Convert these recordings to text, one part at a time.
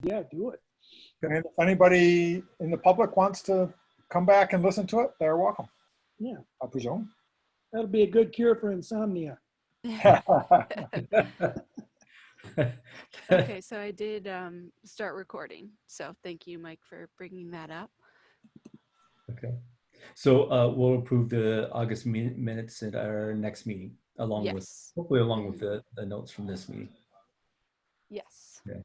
Yeah, do it. And if anybody in the public wants to come back and listen to it, they're welcome, Yeah, I presume. that'll be a good cure for insomnia. Okay, so I did start recording. So thank you, Mike, for bringing that up. Okay. So we'll approve the August minutes at our next meeting, along with, Yes. hopefully along with the notes from this meeting. Yes. Okay.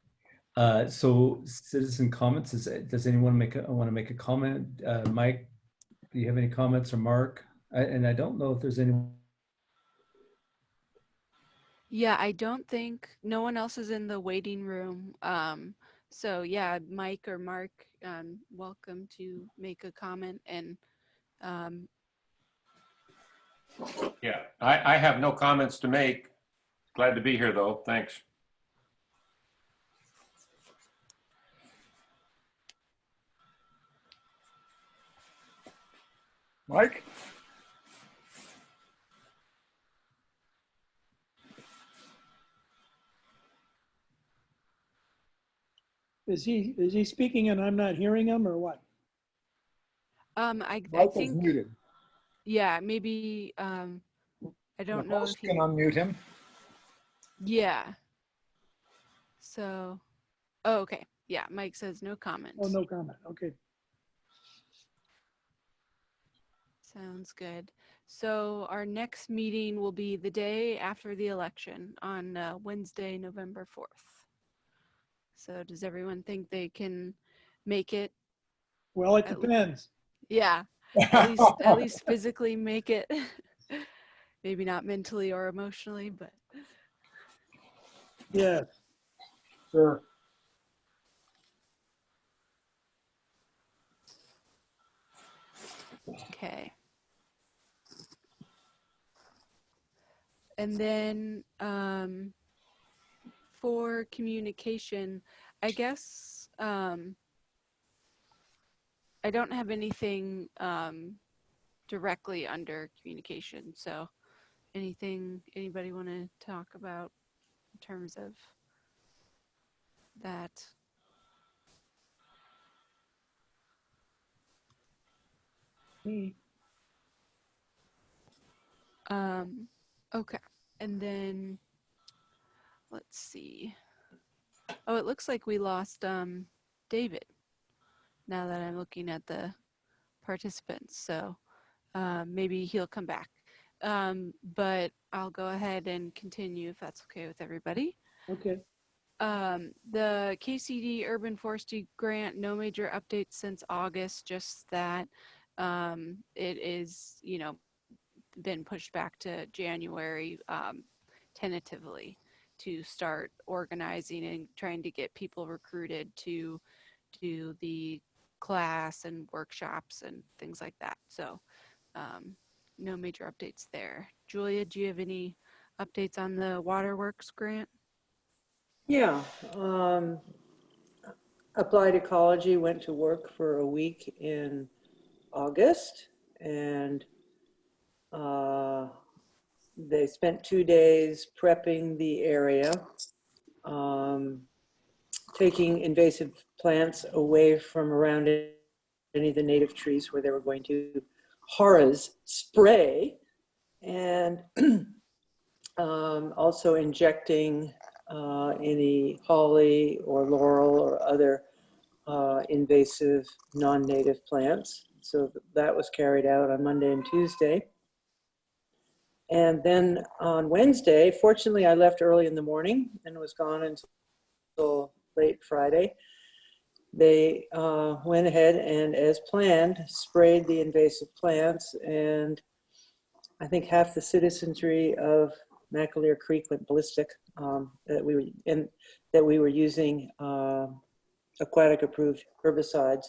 So citizen comments, does anyone want to make a comment? Mike, do you have any comments, or Mark? And I don't know if there's anyone. Yeah, I don't think no one else is in the waiting room. So yeah, Mike or Mark, welcome to make a comment. And Yeah, I have no comments to make. Glad to be here, though. Thanks. Mike? Is he speaking and I'm not hearing him, or what? I Mike is think, muted. yeah, maybe, I don't The know host if can unmute him. yeah. So, oh, okay. Yeah, Mike says no comments. Oh, no comment. Okay. Sounds good. So our next meeting will be the day after the election on Wednesday, November 4th. So does everyone think they can make it? Well, it depends. Yeah, at least physically make it. Maybe not mentally or emotionally, but Yes. Sure. okay. And then for communication, I guess I don't have anything directly under communication. So anything anybody want to talk about in terms of that? Me. Okay. And then let's see. Oh, it looks like we lost David now that I'm looking at the participants. So maybe he'll come back. But I'll go ahead and continue if that's okay with everybody. Okay. The KCD Urban Forestry Grant, no major updates since August, just that it is, been pushed back to January tentatively to start organizing and trying to get people recruited to do the class and workshops and things like that. So no major updates there. Julia, do you have any updates on the Waterworks grant? Yeah. Applied Ecology went to work for a week in August, and they spent 2 days prepping the area, taking invasive plants away from around any of the native trees where they were going to HORAS spray, and also injecting any holly or laurel or other invasive non-native plants. So that was carried out on Monday and Tuesday. And then on Wednesday, fortunately, I left early in the morning and was gone until late Friday. They went ahead and, as planned, sprayed the invasive plants, and I think half the citizenry of McAleer Creek went ballistic that we were using aquatic approved herbicides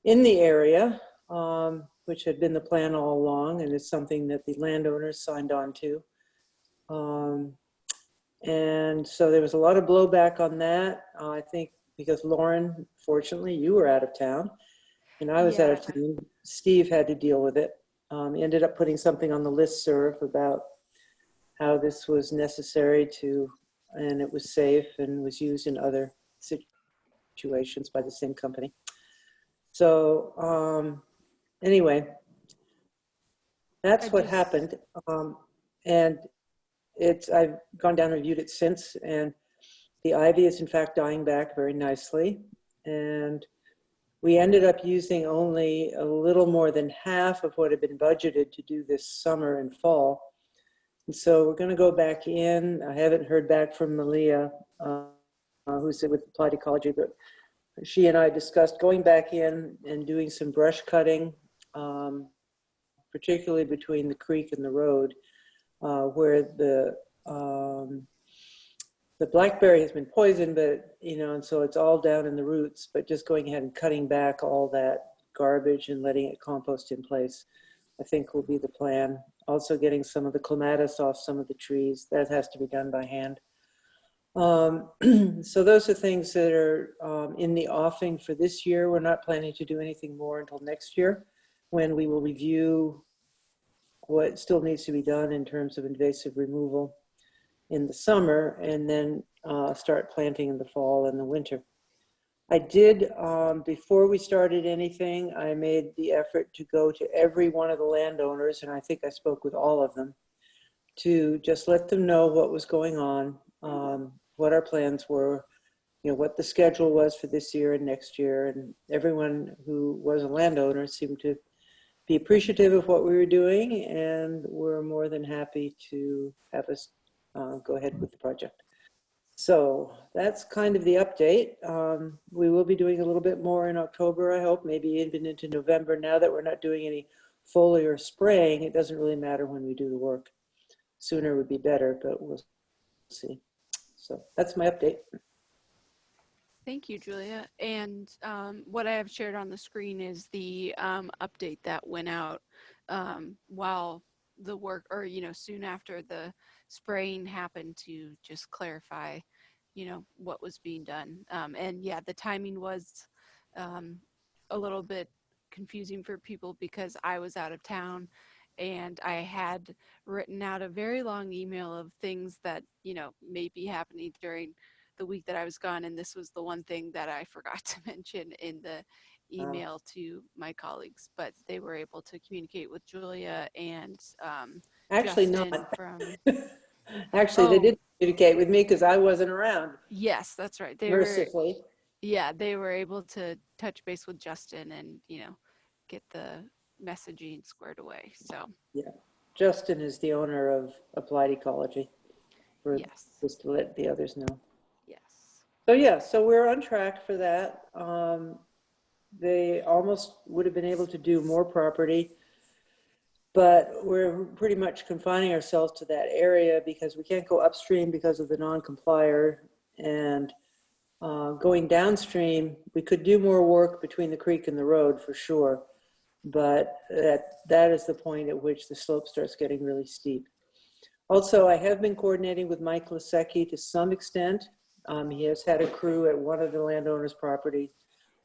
in the area, which had been the plan all along, and is something that the landowners signed on to. And so there was a lot of blowback on that. I think because Lauren, fortunately, you were out of town and I was out of town. Steve had to deal with it. Ended up putting something on the listserv about how this was necessary to, and it was safe and was used in other situations. situations by the same company. So anyway, that's I what just- happened. And I've gone down and reviewed it since, and the ivy is in fact dying back very nicely. And we ended up using only a little more than half of what had been budgeted to do this summer and fall. And so we're going to go back in. I haven't heard back from Malia, who's with Applied Ecology, but she and I discussed going back in and doing some brush cutting, particularly between the creek and the road, where the blackberry has been poisoned, but, and so it's all down in the roots, but just going ahead and cutting back all that garbage and letting it compost in place, I think will be the plan. Also getting some of the clematis off some of the trees. That has to be done by hand. So those are things that are in the offing for this year. We're not planning to do anything more until next year, when we will review what still needs to be done in terms of invasive removal in the summer, and then start planting in the fall and the winter. I did, before we started anything, I made the effort to go to every one of the landowners, and I think I spoke with all of them, to just let them know what was going on, what our plans were, what the schedule was for this year and next year. And everyone who was a landowner seemed to be appreciative of what we were doing, and were more than happy to have us go ahead with the project. So that's kind of the update. We will be doing a little bit more in October, I hope, maybe even into November. Now that we're not doing any foliar or spraying, it doesn't really matter when we do the work. Sooner would be better, but we'll see. So that's my update. Thank you, Julia. And what I have shared on the screen is the update that went out while the work, or soon after the spraying happened, to just clarify what was being done. And yeah, the timing was a little bit confusing for people because I was out of town, and I had written out a very long email of things that may be happening during the week that I was gone, and this was the one thing that I forgot to mention in the email to my colleagues, but they were able to communicate with Julia and Actually Justin not. from Actually, they did communicate with me because I wasn't around. Yes, that's right. Mercifully. They were able to touch base with Justin and get the messaging squared away. So Yeah, Justin is the owner of Applied Ecology. yes, Just to let the others know. yes. So yeah, so we're on track for that. They almost would have been able to do more property, but we're pretty much confining ourselves to that area because we can't go upstream because of the non-complier. And going downstream, we could do more work between the creek and the road for sure, but that is the point at which the slope starts getting really steep. Also, I have been coordinating with Mike Lasecki to some extent. He has had a crew at one of the landowners' property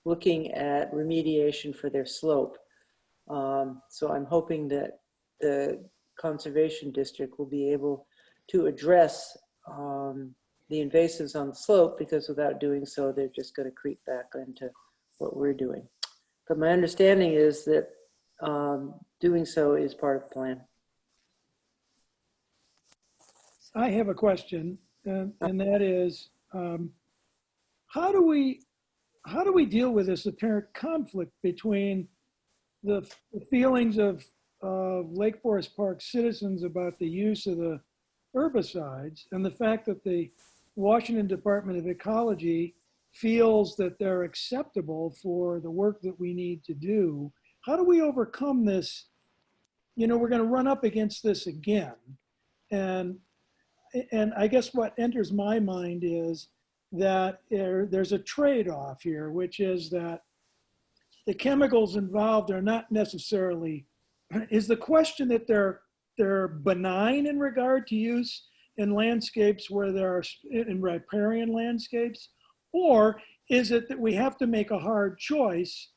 looking at remediation for their slope. So I'm hoping that the conservation district will be able to address the invasives on the slope, because without doing so, they're just going to creep back into what we're doing. But my understanding is that doing so is part of the plan. I have a question, and that is, how do we deal with this apparent conflict between the feelings of Lake Forest Park citizens about the use of the herbicides and the fact that the Washington Department of Ecology feels that they're acceptable for the work that we need to do? How do we overcome this? We're going to run up against this again. And I guess what enters my mind is that there's a trade-off here, which is that the chemicals involved are not necessarily, is the question that they're benign in regard to use in landscapes where there are, in riparian landscapes, or is it that we have to make a hard choice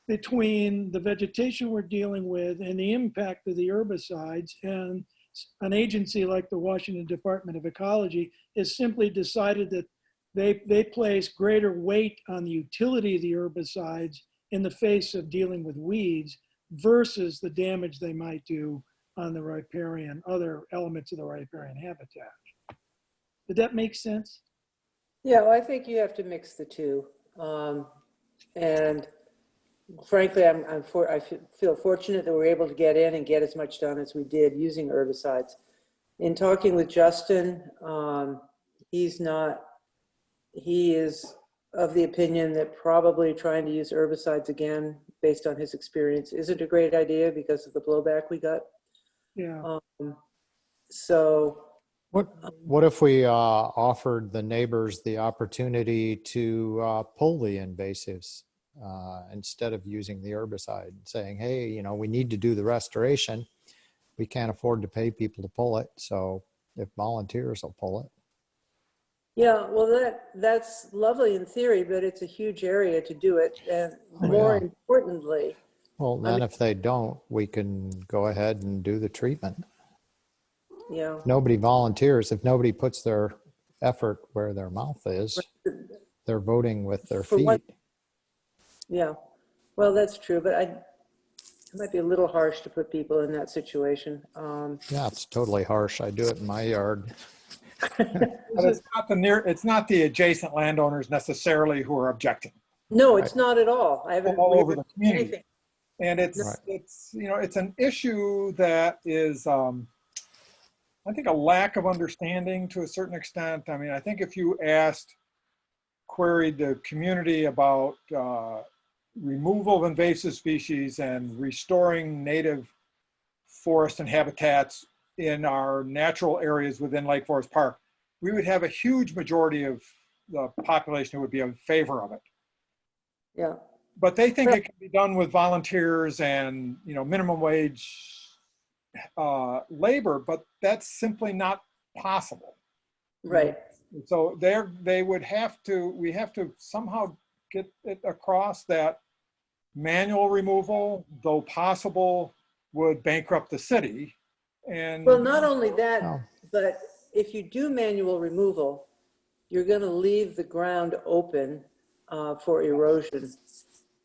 between the vegetation we're dealing with and the impact of the herbicides, and an agency like the Washington Department of Ecology has simply decided that they place greater weight on the utility of the herbicides in the face of dealing with weeds versus the damage they might do on the riparian, other elements of the riparian habitat. Did that make sense? Yeah, well, I think you have to mix the two. And frankly, I feel fortunate that we're able to get in and get as much done as we did using herbicides. In talking with Justin, he is of the opinion that probably trying to use herbicides again, based on his experience, isn't a great idea because of the blowback we got. Yeah. So What if we offered the neighbors the opportunity to pull the invasives instead of using the herbicide, saying, hey, you know, we need to do the restoration. We can't afford to pay people to pull it. So if volunteers will pull it. yeah, well, that's lovely in theory, but it's a huge area to do it. And Oh, more yeah. importantly, Well, then if they don't, we can go ahead and do the treatment. yeah, Nobody volunteers. If nobody puts their effort where their mouth is, they're voting with their For one- feet. yeah, well, that's true, but it might be a little harsh to put people in that situation. Yeah, it's totally harsh. I do it in my yard. But it's not the adjacent landowners necessarily who are objecting. No, it's not at all. I haven't All over really the community. anything. And Right. it's an issue that is, I think, a lack of understanding to a certain extent. I mean, I think if you queried the community about removal of invasive species and restoring native forest and habitats in our natural areas within Lake Forest Park, we would have a huge majority of the population who would be in favor of it. Yeah, But they think it can be done with volunteers and, you know, minimum wage labor, but that's simply not possible. right. So we have to somehow get it across that manual removal, though possible, would bankrupt the city. And Well, not only that, Oh. but if you do manual removal, you're going to leave the ground open for erosion.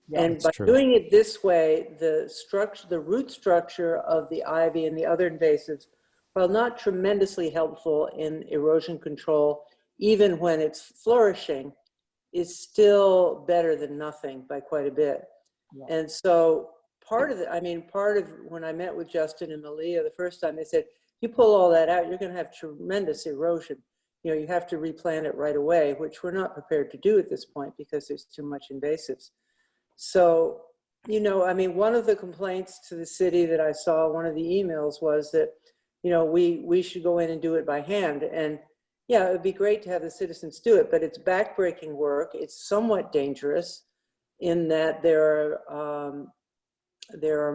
Yeah, And that's by true. doing it this way, the root structure of the ivy and the other invasives, while not tremendously helpful in erosion control, even when it's flourishing, is still better than nothing by quite a bit. Yeah. And so part of when I met with Justin and Malia the first time, they said, you pull all that out, you're going to have tremendous erosion. You know, you have to replant it right away, which we're not prepared to do at this point because there's too much invasives. So, you know, I mean, one of the complaints to the city that I saw, one of the emails was that, you know, we should go in and do it by hand. And yeah, it would be great to have the citizens do it, but it's backbreaking work. It's somewhat dangerous in that there are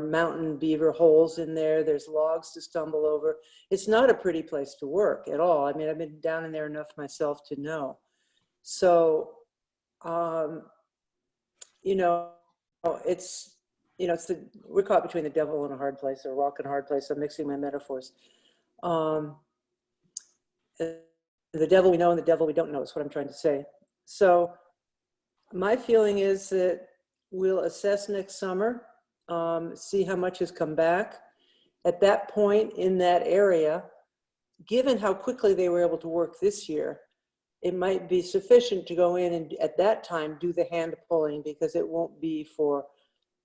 mountain beaver holes in there. There's logs to stumble over. It's not a pretty place to work at all. I mean, I've been down in there enough myself to know. So, you know, we're caught between the devil and a hard place, or a rock and a hard place. I'm mixing my metaphors. The devil we know and the devil we don't know is what I'm trying to say. So my feeling is that we'll assess next summer, see how much has come back. At that point in that area, given how quickly they were able to work this year, it might be sufficient to go in and at that time do the hand pulling, because it won't be for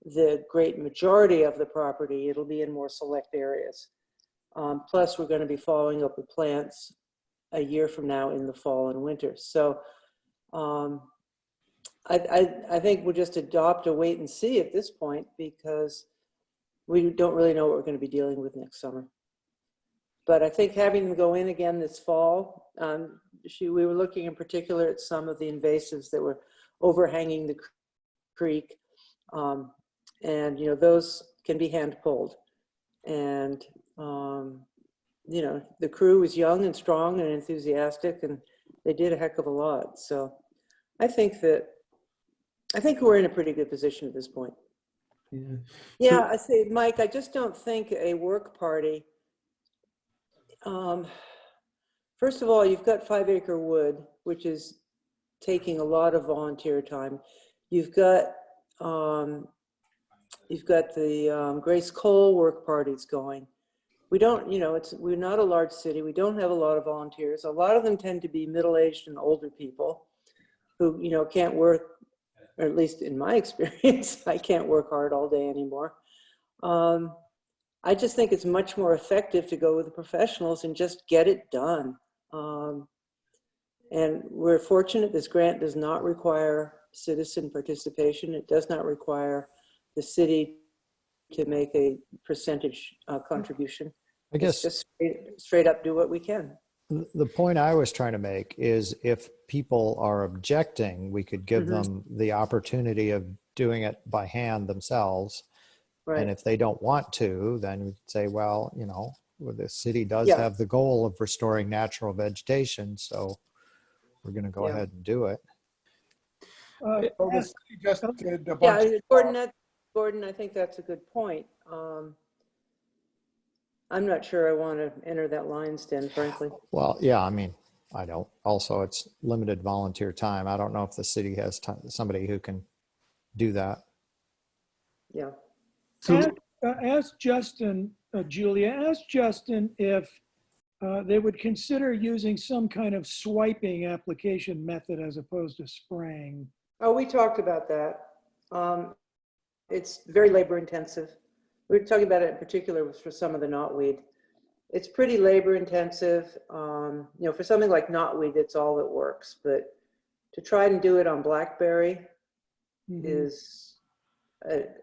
the great majority of the property. It'll be in more select areas. Plus, we're going to be following up with plants a year from now in the fall and winter. So I think we'll just adopt a wait and see at this point, because we don't really know what we're going to be dealing with next summer. But I think having them go in again this fall, we were looking in particular at some of the invasives that were overhanging the creek. And, you know, those can be hand pulled. And, you know, the crew was young and strong and enthusiastic, and they did a heck of a lot. So I think we're in a pretty good position at this point. Yeah. Yeah, I say, Mike, I just don't think a work party, first of all, you've got 5 Acre Wood, which is taking a lot of volunteer time. You've got the Grace Cole work parties going. We don't, we're not a large city. We don't have a lot of volunteers. A lot of them tend to be middle-aged and older people who, can't work, or at least in my experience, I can't work hard all day anymore. I just think it's much more effective to go with the professionals and just get it done. And we're fortunate this grant does not require citizen participation. It does not require the city to make a percentage contribution. I guess It's just straight up do what we can. the point I was trying to make is if people are objecting, we could give them the opportunity of doing it by hand themselves. Right. And if they don't want to, then we'd say, well, the city does Yeah. have the goal of restoring natural vegetation, so we're going to go Yeah. ahead and do it. Well, the ask- city just did a Yeah, bunch of Gordon, I think that's a good point. I'm not sure I want to enter that lion's den, frankly. Well, yeah, I mean, I don't. Also, it's limited volunteer time. I don't know if the city has somebody who can do that. Yeah. So, Ask Justin, Julia, ask Justin if they would consider using some kind of swiping application method as opposed to spraying. Oh, we talked about that. It's very labor intensive. We were talking about it in particular for some of the knotweed. It's pretty labor intensive. For something like knotweed, it's all that works. But to try and do it on blackberry is,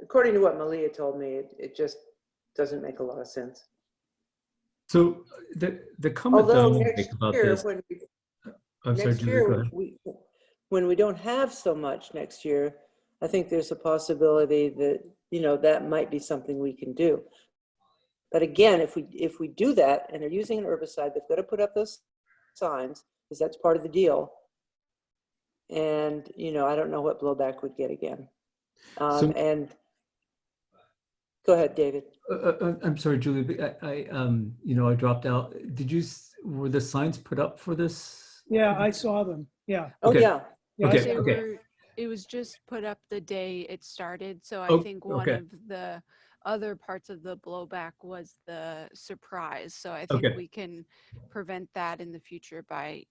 according to what Malia told me, it just doesn't make a lot of sense. so the comment that I Although want to make next about year, this, I'm sorry, next Julie, go year, ahead. when we don't have so much next year, I think there's a possibility that, that might be something we can do. But again, if we do that and they're using an herbicide, they've got to put up those signs because that's part of the deal. And, I don't know what blowback we'd get again. And go ahead, David. I'm sorry, Julie, but I dropped out. Were the signs put up for this? Yeah, I saw them. Yeah. Oh, Okay. yeah. Yeah, I Okay, saw- It was just put up the day it started. So I Oh, think one okay. of the other parts of the blowback was the surprise. So I think Okay. we can prevent that in the future by,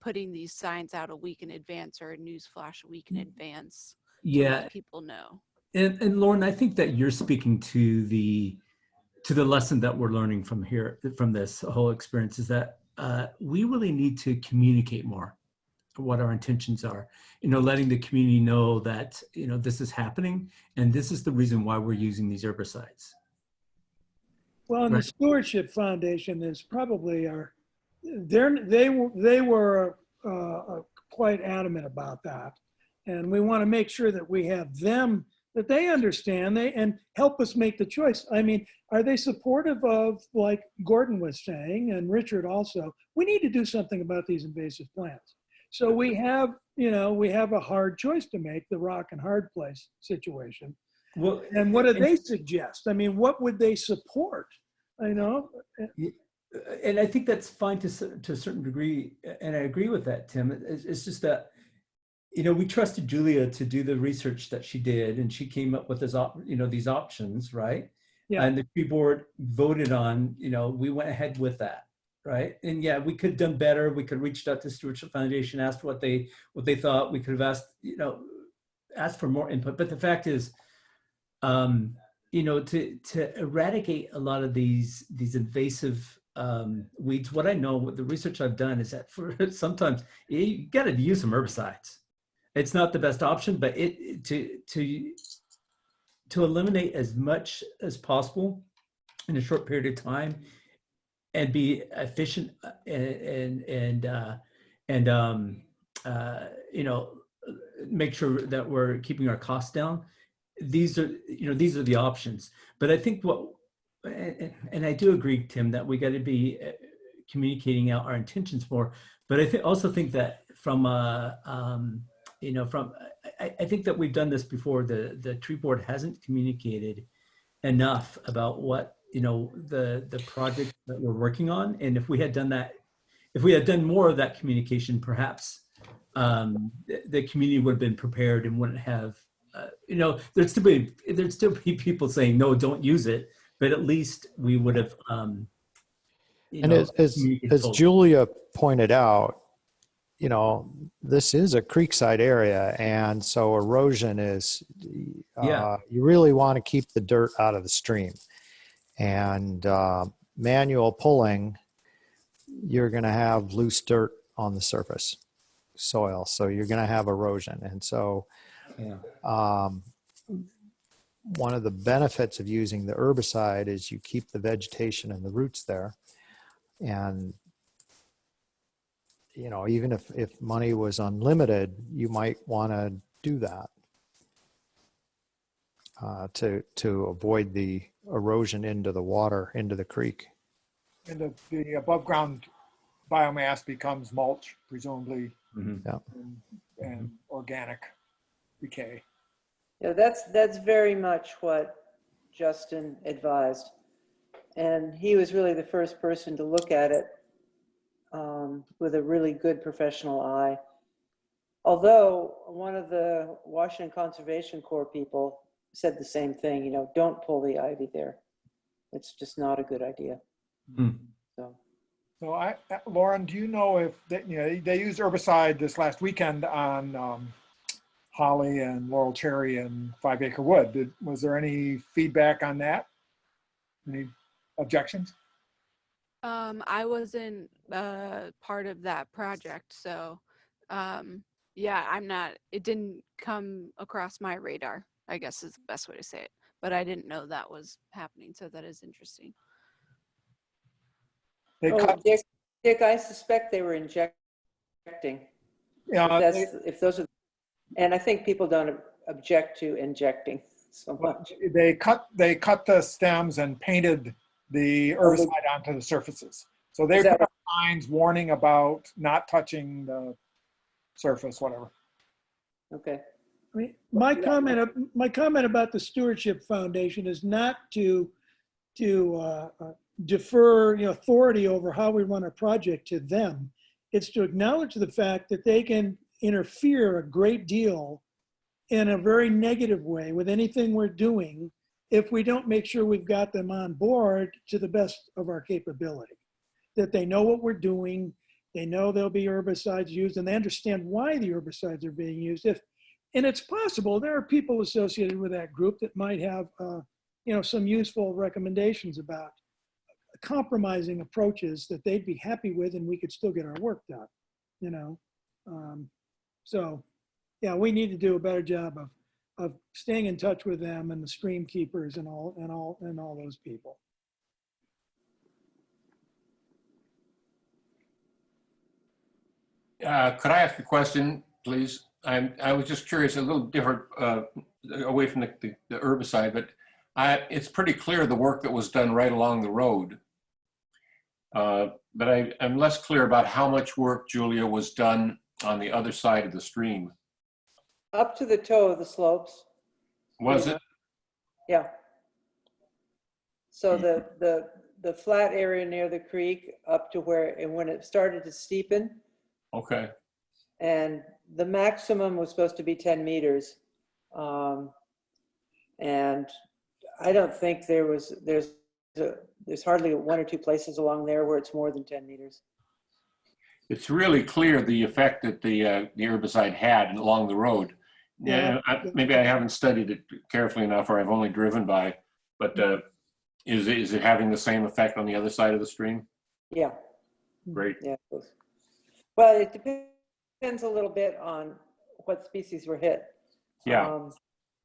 putting these signs out a week in advance or a news flash a week in advance to Yeah, let people know. and Lauren, I think that you're speaking to the lesson that we're learning from this whole experience is that we really need to communicate more what our intentions are, letting the community know that, this is happening and this is the reason why we're using these herbicides. Well, and the Right. Stewardship Foundation is probably they were quite adamant about that. And we want to make sure that we have them, that they understand and help us make the choice. I mean, are they supportive of, like Gordon was saying, and Richard also, we need to do something about these invasive plants. So we have a hard choice to make, the rock and hard place situation. Well, And what do they suggest? I mean, what would they support? and I think that's fine to a certain degree, and I agree with that, Tim. It's just that, we trusted Julia to do the research that she did, and she came up with these options, right? Yeah. And the tree board voted on, we went ahead with that, right? And yeah, we could have done better. We could have reached out to Stewardship Foundation, asked what they thought. We could have asked for more input. But the fact is, to eradicate a lot of these invasive weeds, what I know, what the research I've done is that for sometimes you got to use some herbicides. It's not the best option, but to eliminate as much as possible in a short period of time and be efficient and make sure that we're keeping our costs down. These are the options. But I think and I do agree, Tim, that we got to be communicating out our intentions more. But I also think that I think that we've done this before. The tree board hasn't communicated enough about what the project that we're working on. And if we had done more of that communication, perhaps the community would have been prepared and wouldn't have, there'd still be people saying, no, don't use it. But at least we would have, And as fully. Julia pointed out, this is a creekside area, and so erosion is, Yeah. you really want to keep the dirt out of the stream. And manual pulling, you're going to have loose dirt on the surface soil, so you're going to have erosion. And so one of the benefits of using the herbicide is you keep the vegetation and the roots there. And even if money was unlimited, you might want to do that to avoid the erosion into the water, into the creek. And the above ground biomass becomes mulch, presumably, Yeah. and organic decay. Yeah, that's very much what Justin advised. And he was really the first person to look at it with a really good professional eye. Although one of the Washington Conservation Corps people said the same thing, don't pull the ivy there. It's just not a good idea. So Lauren, do you know if they used herbicide this last weekend on holly and laurel cherry and 5 Acre Wood? Was there any feedback on that? Any objections? I wasn't part of that project, so yeah, it didn't come across my radar, I guess is the best way to say it. But I didn't know that was happening, so that is interesting. They cut. Dick, I suspect they were injecting. If those are, and I think people don't object to injecting so much. They cut the stems and painted the herbicide onto the surfaces. So they put up signs warning about not touching the surface, whatever. Okay. I mean, my comment about the Stewardship Foundation is not to defer authority over how we run a project to them. It's to acknowledge the fact that they can interfere a great deal in a very negative way with anything we're doing if we don't make sure we've got them on board to the best of our capability. That they know what we're doing, they know there'll be herbicides used, and they understand why the herbicides are being used. And it's possible there are people associated with that group that might have some useful recommendations about compromising approaches that they'd be happy with, and we could still get our work done. So yeah, we need to do a better job of staying in touch with them and the stream keepers and all those people. Could I ask a question, please? I was just curious, a little different, away from the herbicide, but it's pretty clear the work that was done right along the road. But I'm less clear about how much work, Julia, was done on the other side of the stream. Up to the toe of the slopes. Was it? Yeah. So the flat area near the creek up to where, and when it started to steepen, Okay. and the maximum was supposed to be 10 meters. And I don't think there's hardly one or two places along there where it's more than 10 meters. It's really clear the effect that the herbicide had along the road. Yeah, maybe I haven't studied it carefully enough, or I've only driven by. But is it having the same effect on the other side of the stream? Yeah. Great. Yeah. Well, it depends a little bit on what species were hit. Yeah.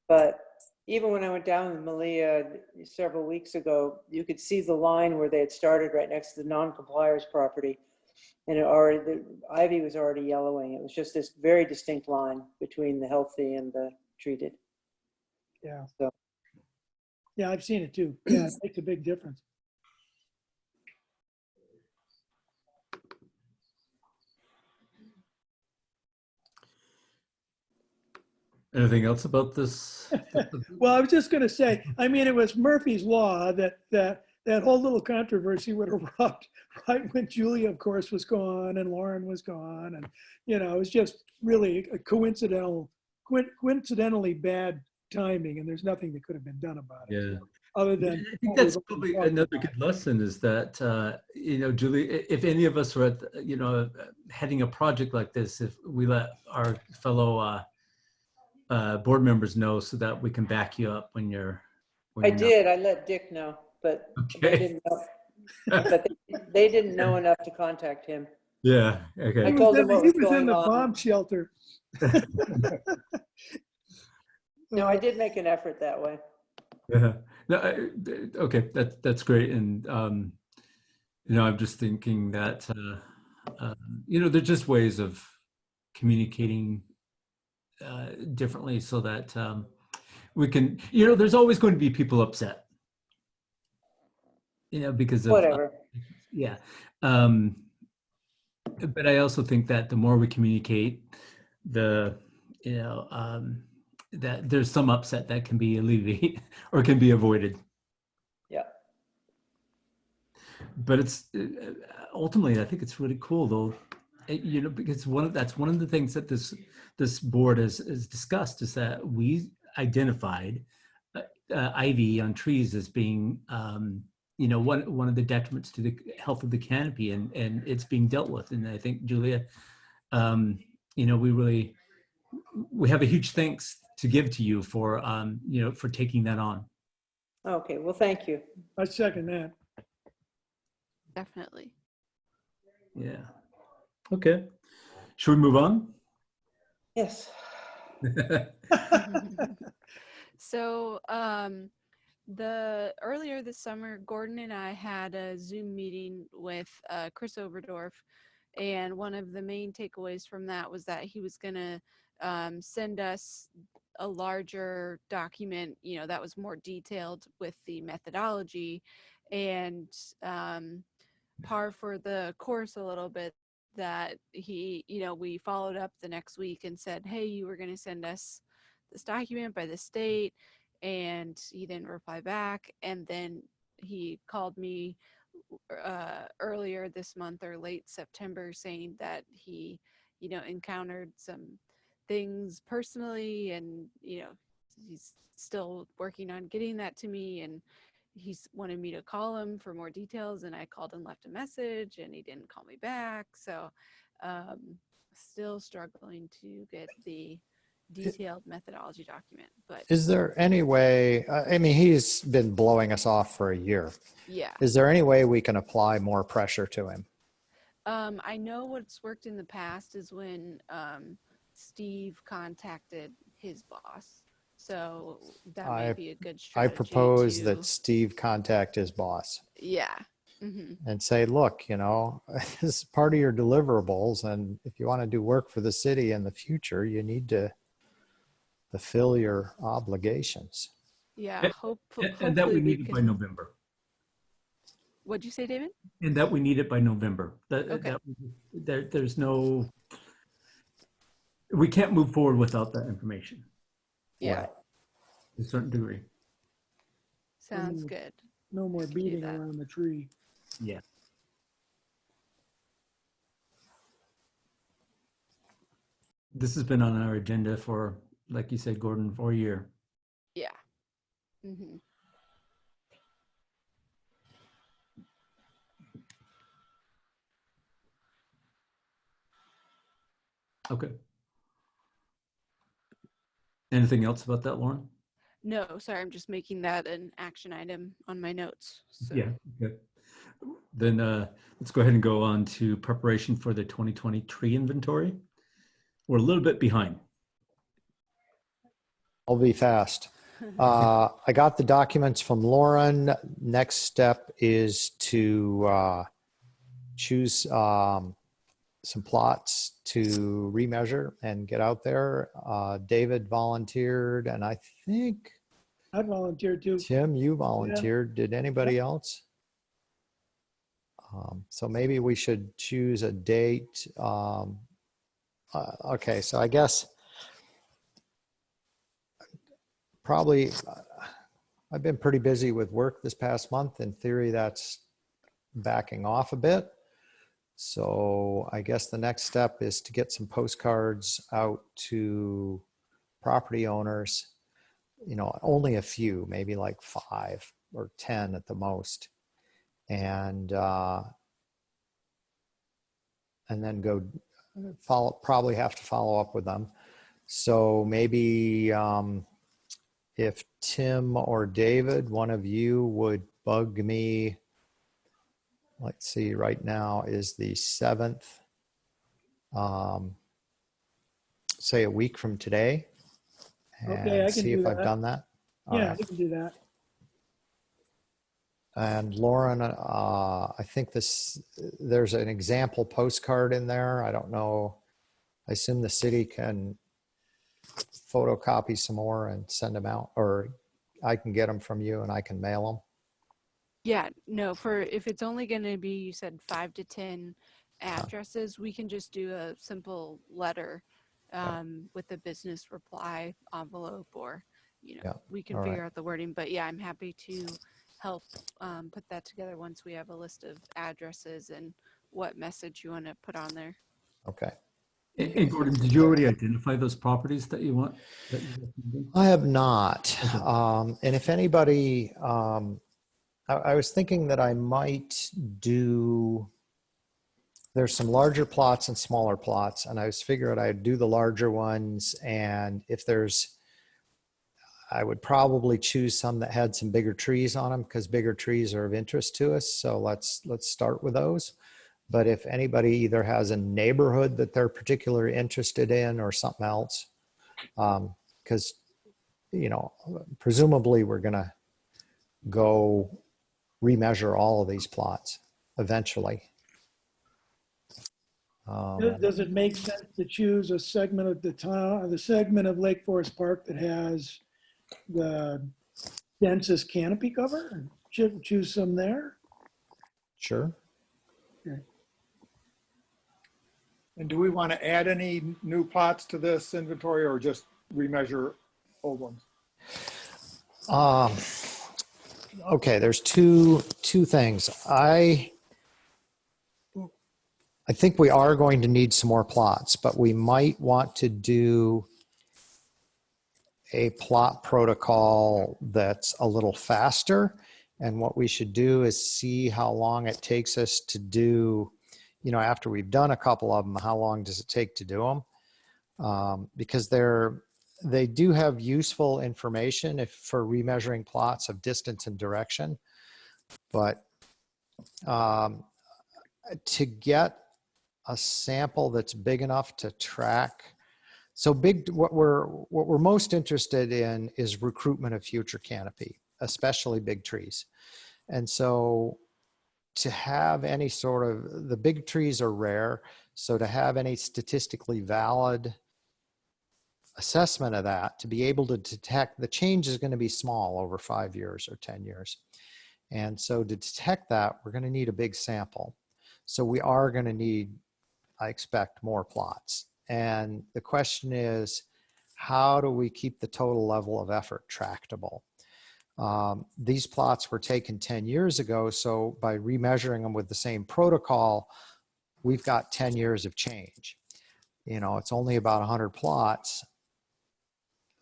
But even when I went down to Malia several weeks ago, you could see the line where they had started right next to the non-compliers property. And the ivy was already yellowing. It was just this very distinct line between the healthy and the treated. Yeah. So. Yeah, I've seen it too. Yeah, it makes a big difference. Anything else about this? Well, I was just going to say, I mean, it was Murphy's Law that that whole little controversy would erupt right when Julia, of course, was gone and Lauren was gone. And, it was just really a coincidentally bad timing. And there's nothing that could have been done about it. Yeah. Other I than. think that's probably another good lesson is that, Julie, if any of us are at, heading a project like this, if we let our fellow board members know so that we can back you up when you're. I did. I let Dick know, but they Okay. didn't know. But they didn't know enough to contact him. Yeah. I Okay. told him what He was was in going the on. bomb shelter. No, I did make an effort that way. Yeah. No, okay. That's great. And, I'm just thinking that, there's just ways of communicating differently so that we can, there's always going to be people upset, because of, Whatever. yeah. But I also think that the more we communicate, that there's some upset that can be alleviated or can be avoided. Yeah. But it's ultimately, I think it's really cool though, because that's one of the things that this board has discussed is that we identified ivy on trees as being one of the detriments to the health of the canopy, and it's being dealt with. And I think, Julia, we have a huge thanks to give to you for for taking that on. Okay. Well, thank you. I second that. Definitely. Yeah. Okay. Should we move on? Yes. So the earlier this summer, Gordon and I had a Zoom meeting with Chris Oberdorf, and one of the main takeaways from that was that he was going to send us a larger document, that was more detailed with the methodology and par for the course a little bit, that he, we followed up the next week and said, hey, you were going to send us this document by this date, and he didn't reply back. And then he called me earlier this month or late September saying that he, encountered some things personally, and, he's still working on getting that to me, and he's wanted me to call him for more details, and I called and left a message, and he didn't call me back. So still struggling to get the detailed methodology document. But Is there any way, I mean, he's been blowing us off for a year. yeah, Is there any way we can apply more pressure to him? I know what's worked in the past is when Steve contacted his boss. So that may be a good I strategy. propose that Steve contact his boss Yeah. Mm-hmm. and say, look, this is part of your deliverables. And if you want to do work for the city in the future, you need to fulfill your obligations. Yeah. And Hopefully that we we need it by can. November. What'd you say, David? And that we need it by November. Okay. There's no, we can't move forward without that information Yeah. Right. to a certain degree. Sounds good. No more can do beating that. around the tree. Yeah. This has been on our agenda for, like you said, Gordon, for a year. Yeah. Mm-hmm. Okay. Anything else about that, Lauren? No, sorry, I'm just making that an action item on my notes. So. Yeah. Okay. Then let's go ahead and go on to preparation for the 2020 tree inventory. We're a little bit behind. I'll be fast. I got the documents from Lauren. Next step is to choose some plots to remeasure and get out there. David volunteered, and I think, I volunteered too. Tim, you volunteered. Did anybody else? So maybe we should choose a date. Okay, so I guess probably I've been pretty busy with work this past month. In theory, that's backing off a bit. So I guess the next step is to get some postcards out to property owners, only a few, maybe like 5 or 10 at the most. And then probably have to follow up with them. So maybe if Tim or David, one of you would bug me, let's see, right now is the 7th, say a week from today, and Okay, I can see do if I've that. done that. All Yeah, right. I can do that. And Lauren, I think there's an example postcard in there. I don't know. I assume the city can photocopy some more and send them out, or I can get them from you and I can mail them. Yeah, no, if it's only going to be, you said 5 to 10 addresses, we can just do a simple letter with a business reply envelope, or, Yeah. we can All figure right. out the wording. But yeah, I'm happy to help put that together once we have a list of addresses and what message you want to put on there. Okay. And Gordon, did you already identify those properties that you want? That you recommended? I have not. Okay. And if anybody, I was thinking that I might there's some larger plots and smaller plots, and I was figuring I'd do the larger ones. And if I would probably choose some that had some bigger trees on them, because bigger trees are of interest to us. So let's start with those. But if anybody either has a neighborhood that they're particularly interested in or something else, because, presumably we're going to go remeasure all of these plots eventually. Does it make sense to choose a segment of the segment of Lake Forest Park that has the densest canopy cover? Should choose some there? Sure. And do we want to add any new plots to this inventory or just remeasure old ones? Okay, there's two things. I think we are going to need some more plots, but we might want to do a plot protocol that's a little faster. And what we should do is see how long it takes us to do, after we've done a couple of them, how long does it take to do them? Because they do have useful information for remeasuring plots of distance and direction. But to get a sample that's big enough to track, what we're most interested in is recruitment of future canopy, especially big trees. And so to have any the big trees are rare. So to have any statistically valid assessment of that, to be able to detect the change is going to be small over 5 years or 10 years. And so to detect that, we're going to need a big sample. So we are going to need, I expect, more plots. And the question is, how do we keep the total level of effort tractable? These plots were taken 10 years ago. So by remeasuring them with the same protocol, we've got 10 years of change. It's only about 100 plots.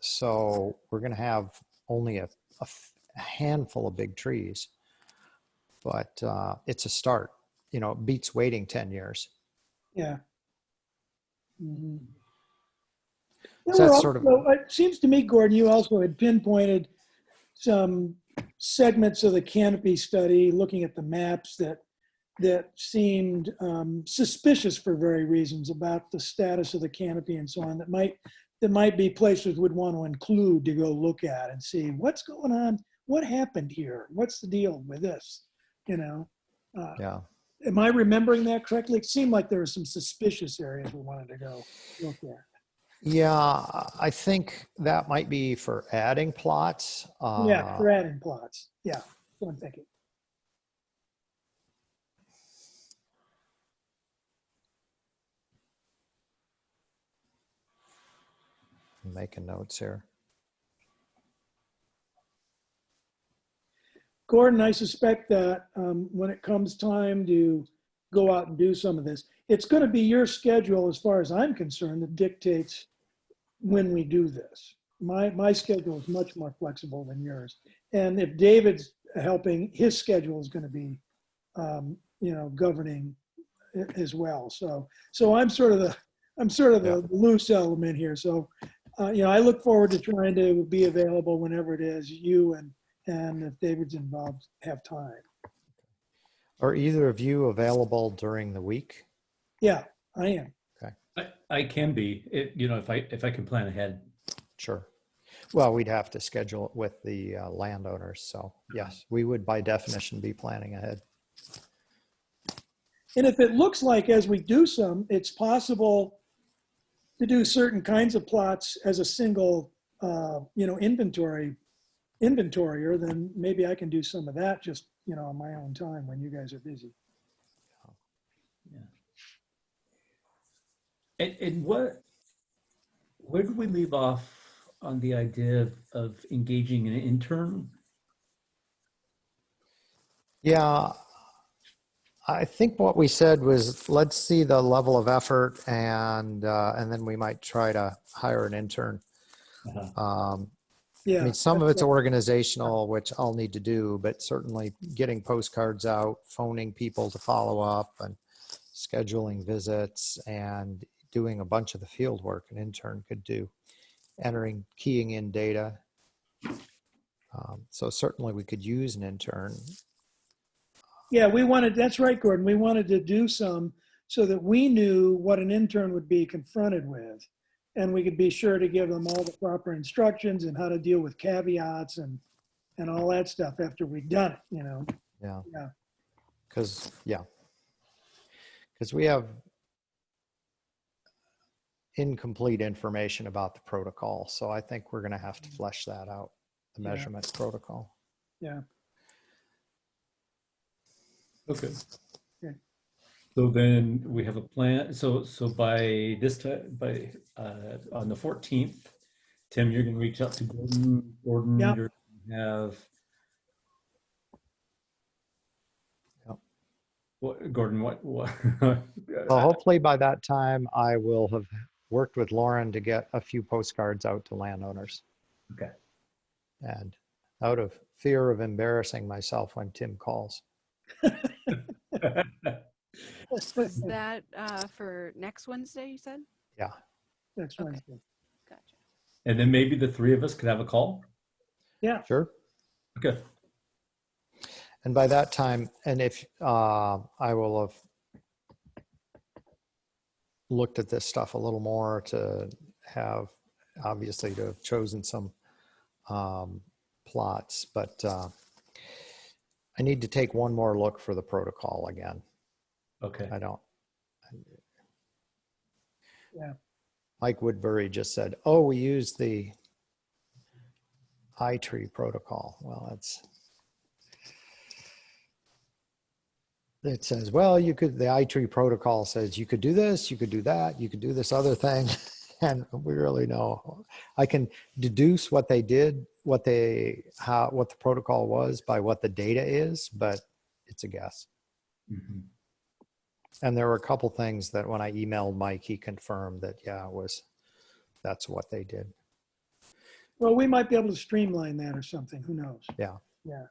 So we're going to have only a handful of big trees, but it's a start. It beats waiting 10 years. Yeah. Mhm. So that's sort of, It seems to me, Gordon, you also had pinpointed some segments of the canopy study, looking at the maps that seemed suspicious for very reasons about the status of the canopy and so on, that might be places we'd want to include to go look at and see what's going on, what happened here, what's the deal with this, yeah. Am I remembering that correctly? It seemed like there were some suspicious areas we wanted to go look at. Yeah, I think that might be for adding plots. Yeah, for adding plots. Yeah, that's what I'm thinking. I'm making notes here. Gordon, I suspect that when it comes time to go out and do some of this, it's going to be your schedule, as far as I'm concerned, that dictates when we do this. My schedule is much more flexible than yours. And if David's helping, his schedule is going to be, governing as well. So I'm sort of the loose element here. So, I look forward to trying to be available whenever it is you and if David's involved have time. Are either of you available during the week? Yeah, I am. I can be, if I can plan ahead. Sure. Well, we'd have to schedule it with the landowners. So yes, we would by definition be planning ahead. And if it looks like as we do some, it's possible to do certain kinds of plots as a single, inventorier, then maybe I can do some of that just, on my own time when you guys are busy. And where did we leave off on the idea of engaging an intern? Yeah, I think what we said was, let's see the level of effort and then we might try to hire an intern. Yeah. I mean, some of that's it's right. organizational, which I'll need to do, but certainly getting postcards out, phoning people to follow up and scheduling visits and doing a bunch of the field work an intern could do, keying in data. So certainly we could use an intern. Yeah, that's right, Gordon. We wanted to do some so that we knew what an intern would be confronted with. And we could be sure to give them all the proper instructions and how to deal with caveats and all that stuff after we've done it, Yeah. Yeah. Because we have incomplete information about the protocol. So I think we're going to have to flesh that out, the Yeah. measurement protocol. Yeah. Okay. Okay. So then we have a plan. So by this time, on the 14th, Tim, you're going to reach out to Gordon. Gordon, Yep. you're going to have. What, Gordon? What? Well, hopefully by that time I will have worked with Lauren to get a few postcards out to landowners. Okay. And out of fear of embarrassing myself when Tim calls. Was that for next Wednesday, you said? Yeah. Next Okay. Wednesday. Gotcha. And then maybe the three of us could have a call. Yeah. Sure. Okay. And by that time, and if I will have looked at this stuff a little more to have, obviously, to have chosen some plots, but I need to take one more look for the protocol again. Okay. I don't. Yeah. Mike Woodbury just said, "Oh, we use the iTree protocol." Well, it says, well, you could, the iTree protocol says you could do this, you could do that, you could do this other thing. And we really know, I can deduce what they did, what the protocol was by what the data is, but it's a guess. Mhm. And there were a couple things that when I emailed Mike, he confirmed that, yeah, that's what they did. Well, we might be able to streamline that or something. Who knows? Yeah. Yeah.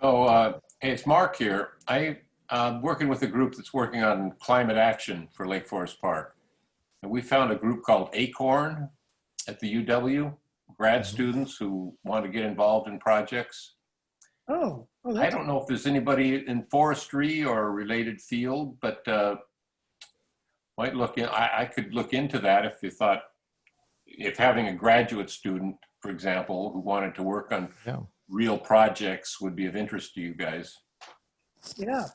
Oh, hey, it's Mark here. I'm working with a group that's working on climate action for Lake Forest Park. And we found a group called Acorn at the UW, grad students who want to get involved in projects. Oh, I that's don't know if there's anybody in forestry or a related field, but might look in. I could look into that if you thought, if having a graduate student, for example, who wanted to work on Yeah. real projects would be of interest to you guys. yeah.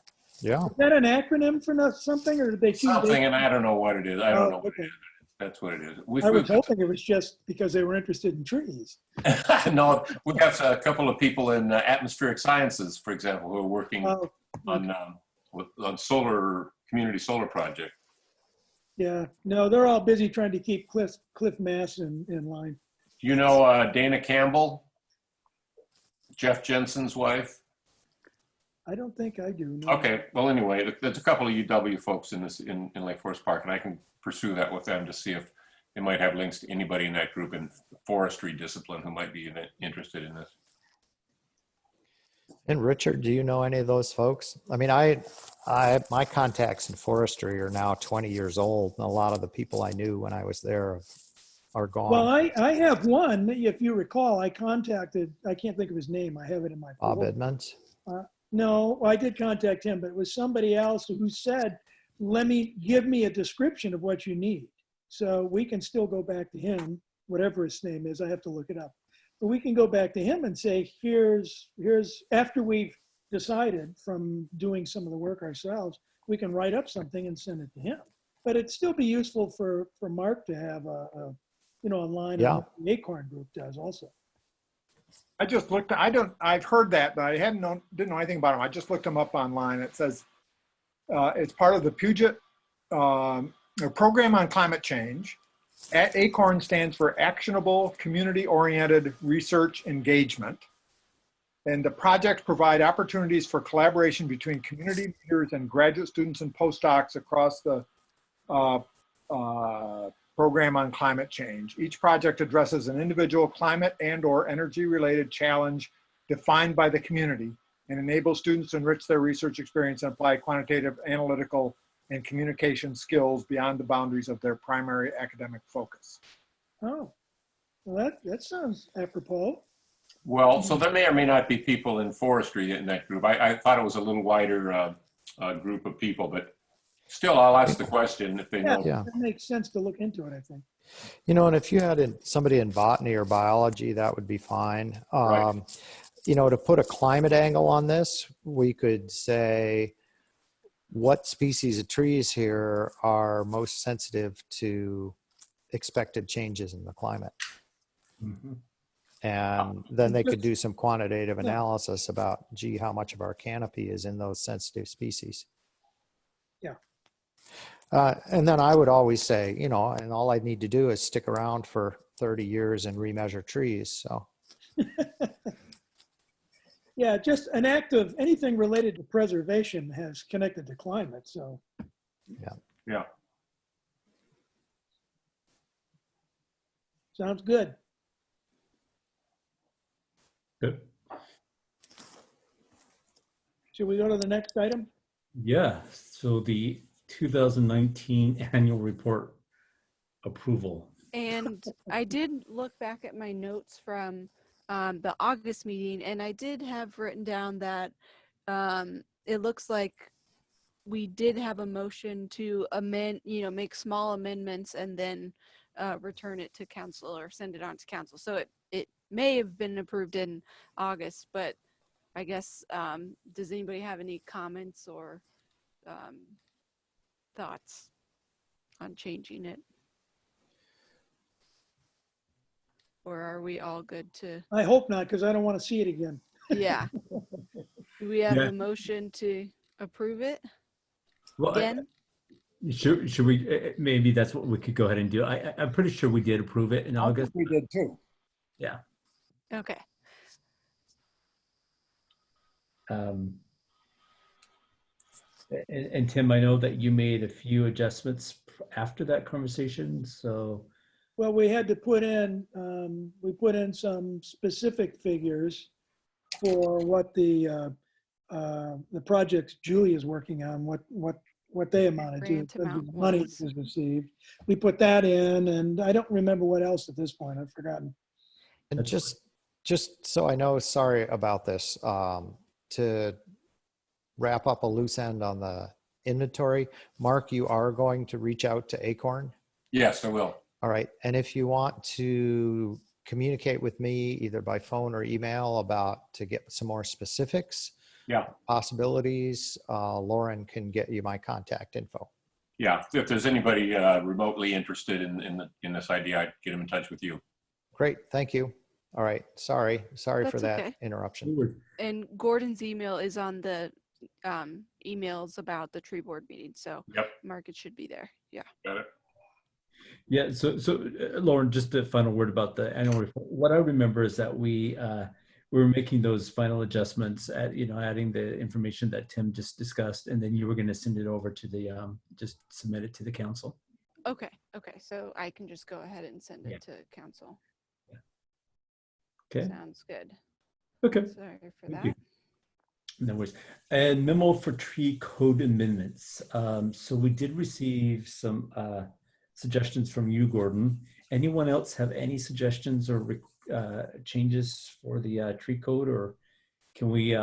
Yeah. Is that an acronym for something, or did they choose Something, and I don't know what it is. I don't know what okay. it is. That's what it is. I was hoping it was just because they were interested in trees. No, we have a couple of people in atmospheric sciences, for example, who are working Oh, on solar, community solar project. yeah. No, they're all busy trying to keep Cliff Mass in line. You know Dana Campbell, Jeff Jensen's wife? I don't think I do. No. Okay, well, anyway, there's a couple of UW folks in this in Lake Forest Park, and I can pursue that with them to see if they might have links to anybody in that group in forestry discipline who might be interested in this. And Richard, do you know any of those folks? I mean, my contacts in forestry are now 20 years old, and a lot of the people I knew when I was there are gone. Well, I have one. If you recall, I contacted. I can't think of his name. I have it in my Bob folder. Edmonds. No, I did contact him, but it was somebody else who said, give me a description of what you need. So we can still go back to him, whatever his name is. I have to look it up. But we can go back to him and say, here's after we've decided from doing some of the work ourselves, we can write up something and send it to him. But it'd still be useful for Mark to have a line Yeah. on what the Acorn group does also. I just looked, I've heard that, but I didn't know anything about them. I just looked them up online. It says it's part of the Puget Program on Climate Change. ACORN stands for Actionable Community-Oriented Research Engagement. And the projects provide opportunities for collaboration between community leaders and graduate students and postdocs across the program on climate change. Each project addresses an individual climate and/or energy-related challenge defined by the community and enables students to enrich their research experience and apply quantitative, analytical, and communication skills beyond the boundaries of their primary academic focus. Oh, well, that sounds apropos. Well, so there may or may not be people in forestry in that group. I thought it was a little wider group of people, but still, I'll ask the question if they know. Yeah. It makes sense to look into it, I think. And if you had somebody in botany or biology, that would be fine. Right. To put a climate angle on this, we could say, what species of trees here are most sensitive to expected changes in the climate? Mhm. And then they could do some quantitative analysis about, gee, how much of our canopy is in those sensitive species. Yeah. And then I would always say, and all I need to do is stick around for 30 years and remeasure trees. So, Yeah, just an act of anything related to preservation has connected to climate. So, Yeah. sounds good. Good. Should we go to the next item? Yeah, so the 2019 annual report approval. And I did look back at my notes from the August meeting, and I did have written down that it looks like we did have a motion to amend, make small amendments and then return it to council or send it on to council. So it may have been approved in August, but I guess, does anybody have any comments or thoughts on changing it? Or are we all good to, I hope not, because I don't want to see it again. yeah. Do we have Yeah. a motion to approve it Well, again? should we, maybe that's what we could go ahead and do. I'm pretty sure we did approve it in I think August. we did too. Yeah. Okay. And Tim, I know that you made a few adjustments after that conversation, so. Well, we had to put in, some specific figures for what the projects Julie is working on, what they amounted to, in Grant terms of amount the money was. that was received. We put that in, and I don't remember what else at this point. I've forgotten. and That's just so I know, sorry about this, to wrap up a loose end on the inventory, Mark, you are going to reach out to Acorn. Yes, I will. All right. And if you want to communicate with me either by phone or email to get some more specifics, Yeah. possibilities, Lauren can get you my contact info. Yeah. If there's anybody remotely interested in this idea, I'd get them in touch with you. Great. Thank you. All right. Sorry for That's that okay. interruption. And Gordon's email is on the emails about the tree board meeting. So Yep. Mark, it should be there. Yeah. Got it. Yeah, so Lauren, just a final word about the annual report. What I remember is that we we were making those final adjustments at, you know, adding the information that Tim just discussed, and then you were going to send it over to the, just submit it to the council. Okay, okay, so I can just go ahead and send Yeah. it to council. Okay. Sounds good. Okay. Sorry for Thank that. you. No worries. And memo for tree code amendments. So we did receive some suggestions from you, Gordon. Anyone else have any suggestions or changes for the tree code, or can we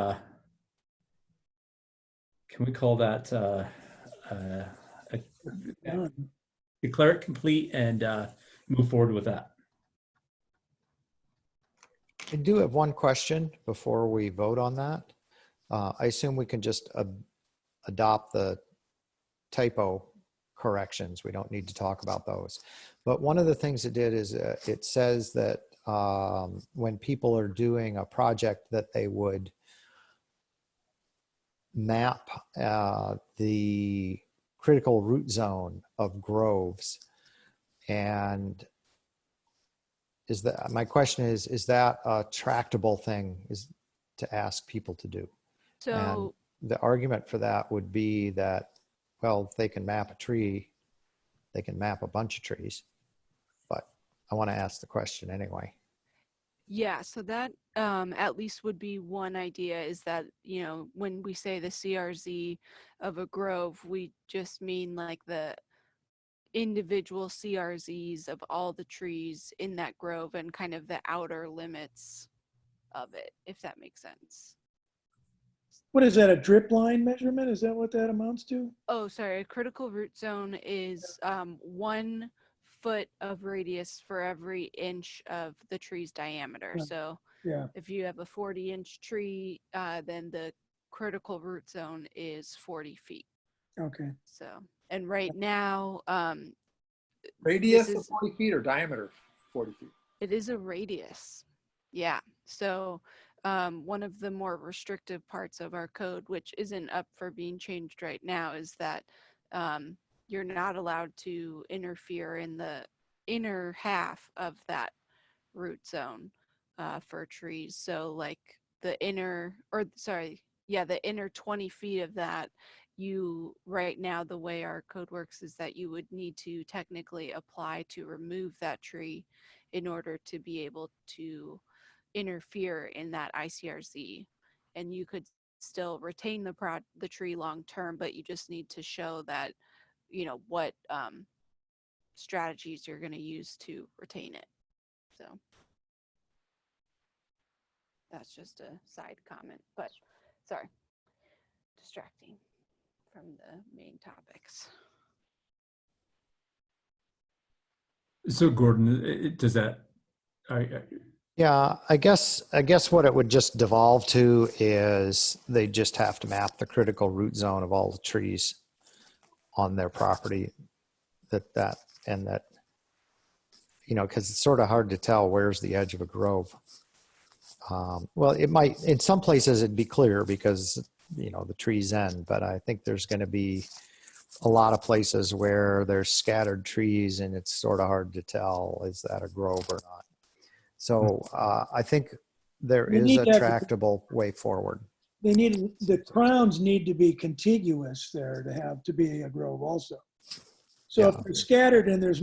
call that Done. declare it complete and move forward with that? I do have one question before we vote on that. I assume we can just adopt the typo corrections. We don't need to talk about those. But one of the things it did is it says that when people are doing a project that they would map the critical root zone of groves. And is that, my question is that a tractable thing is to ask people to do? So, And the argument for that would be that, well, if they can map a tree, they can map a bunch of trees. But I want to ask the question anyway. yeah, so that at least would be one idea, is that, you know, when we say the CRZ of a grove, we just mean like the individual CRZs of all the trees in that grove and kind of the outer limits of it, if that makes sense. What is that, a drip line measurement? Is that what that amounts to? Oh, sorry. A critical root zone is 1 foot of radius for every inch of the tree's diameter. Yeah. So Yeah, if you have a 40-inch tree, then the critical root zone is 40 feet. okay. So, and right now, Radius This of is- 40 feet or diameter of 40 feet? it is a radius. Yeah. So one of the more restrictive parts of our code, which isn't up for being changed right now, is that you're not allowed to interfere in the inner half of that root zone for trees. So like the inner, or sorry, yeah, the inner 20 feet of that, you, right now, the way our code works is that you would need to technically apply to remove that tree in order to be able to interfere in that ICRZ. And you could still retain the tree long term, but you just need to show that, you know, what strategies you're going to use to retain it. So that's just a side comment, but sorry, distracting from the main topics. So Gordon, does that, Yeah, I guess what it would just devolve to is they just have to map the critical root zone of all the trees on their property, and that, you know, because it's sort of hard to tell where's the edge of a grove. Well, it might, in some places it'd be clear because, you know, the trees end, but I think there's going to be a lot of places where there's scattered trees and it's sort of hard to tell, is that a grove or not? So I think there You is need a to have- tractable way forward. They need, the crowns need to be contiguous there to be a grove also. So if Yeah. they're scattered and there's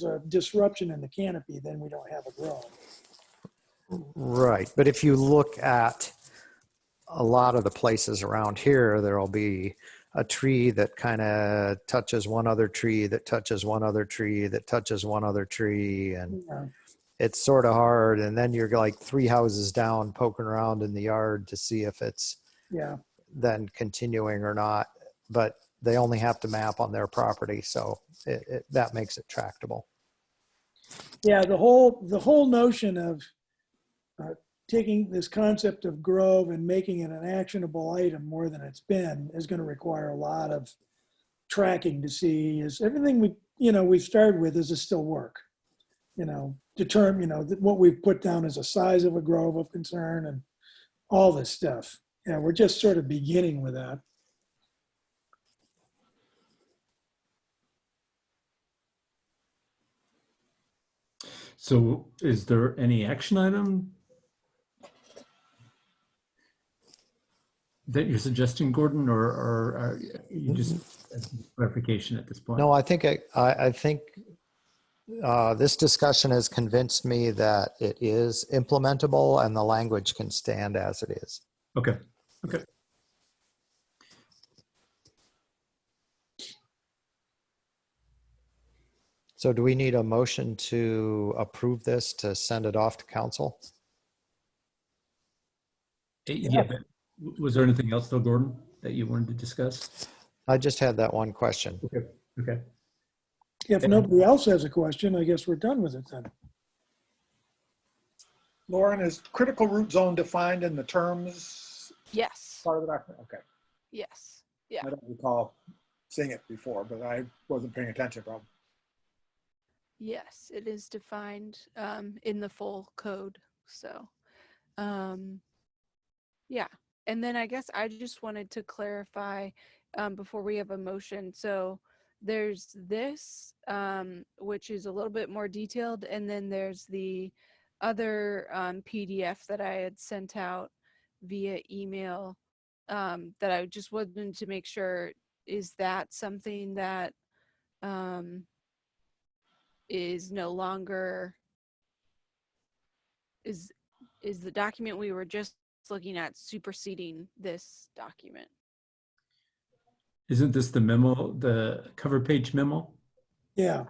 a disruption in the canopy, then we don't have a grove. Right. But if you look at a lot of the places around here, there'll be a tree that kind of touches one other tree, that touches one other tree, that touches one other tree. And Yeah. it's sort of hard. And then you're like 3 houses down poking around in the yard to see if it's Yeah, then continuing or not. But they only have to map on their property. So that makes it tractable. yeah, the whole notion of taking this concept of grove and making it an actionable item more than it's been is going to require a lot of tracking to see, is everything we started with, does it still work? You know, determine, what we've put down as a size of a grove of concern and all this stuff. Yeah, we're just sort of beginning with that. so is there any action item that you're suggesting, Gordon, or are you just clarification at this point? No, I think this discussion has convinced me that it is implementable and the language can stand as it is. Okay. Okay. So do we need a motion to approve this to send it off to council? Yeah. But was there anything else though, Gordon, that you wanted to discuss? I just had that one question. Okay. Okay. If nobody else has a question, I guess we're done with it then. Lauren, is critical root zone defined in the terms Yes, part of the document? Okay. yes, yeah. I don't recall seeing it before, but I wasn't paying attention probably. Yes, it is defined in the full code. So, yeah. And then I guess I just wanted to clarify before we have a motion. So there's this, which is a little bit more detailed, and then there's the other PDF that I had sent out via email that I just wanted to make sure, is that something that is no longer, is the document we were just looking at superseding this document? Isn't this the memo, the cover page memo? Yeah,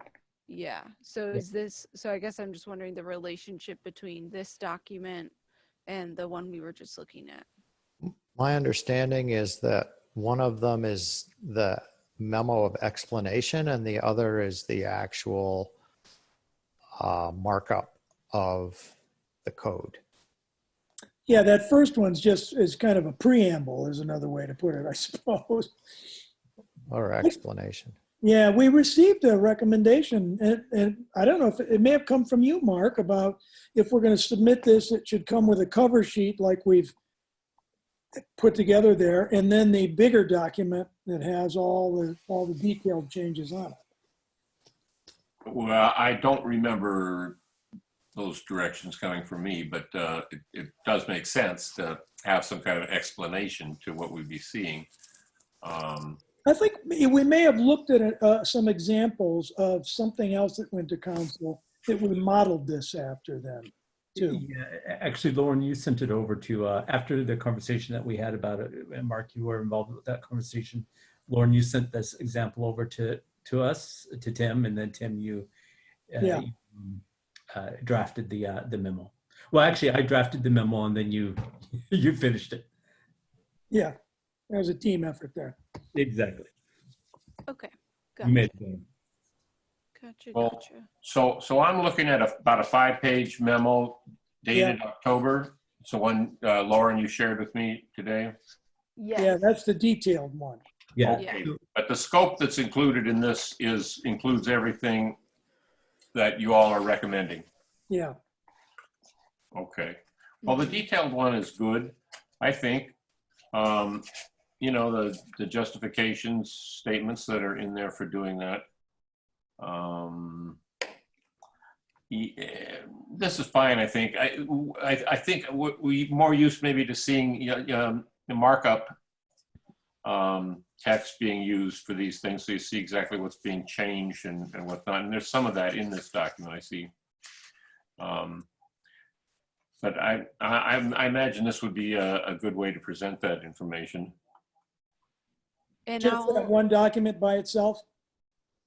Yeah, so is this, so I guess I'm just wondering the relationship between this document and the one we were just looking at. My understanding is that one of them is the memo of explanation and the other is the actual markup of the code. yeah, that first one's just is kind of a preamble is another way to put it, I suppose. Or explanation. Yeah, we received a recommendation, and I don't know if it may have come from you, Mark, about if we're going to submit this, it should come with a cover sheet like we've put together there, and then the bigger document that has all the detailed changes on it. Well, I don't remember those directions coming from me, but it does make sense to have some kind of explanation to what we'd be seeing. I think we may have looked at some examples of something else that went to council that we modeled this after then, too. Yeah, actually, Lauren, you sent it over to, after the conversation that we had about it, and Mark, you were involved with that conversation. Lauren, you sent this example over to us, to Tim, and then Tim, you Yeah. drafted the memo. Well, actually, I drafted the memo and then you you finished it. Yeah, there was a team effort there. Exactly. Okay, You made gotcha, it. gotcha, Well, gotcha. So I'm looking at about a 5-page memo dated October. It's the one, Lauren, you shared with me today. Yes. Yeah, that's the detailed one. Yeah. Okay, but the scope that's included in this includes everything that you all are recommending. Yeah, Okay. Well, the detailed one is good, I think. You know, the justifications, statements that are in there for doing that. This is fine, I think. I think we more used maybe to seeing the markup text being used for these things, so you see exactly what's being changed and whatnot. And there's some of that in this document, I see. But I imagine this would be a good way to present that information. And just that I'll, one document by itself.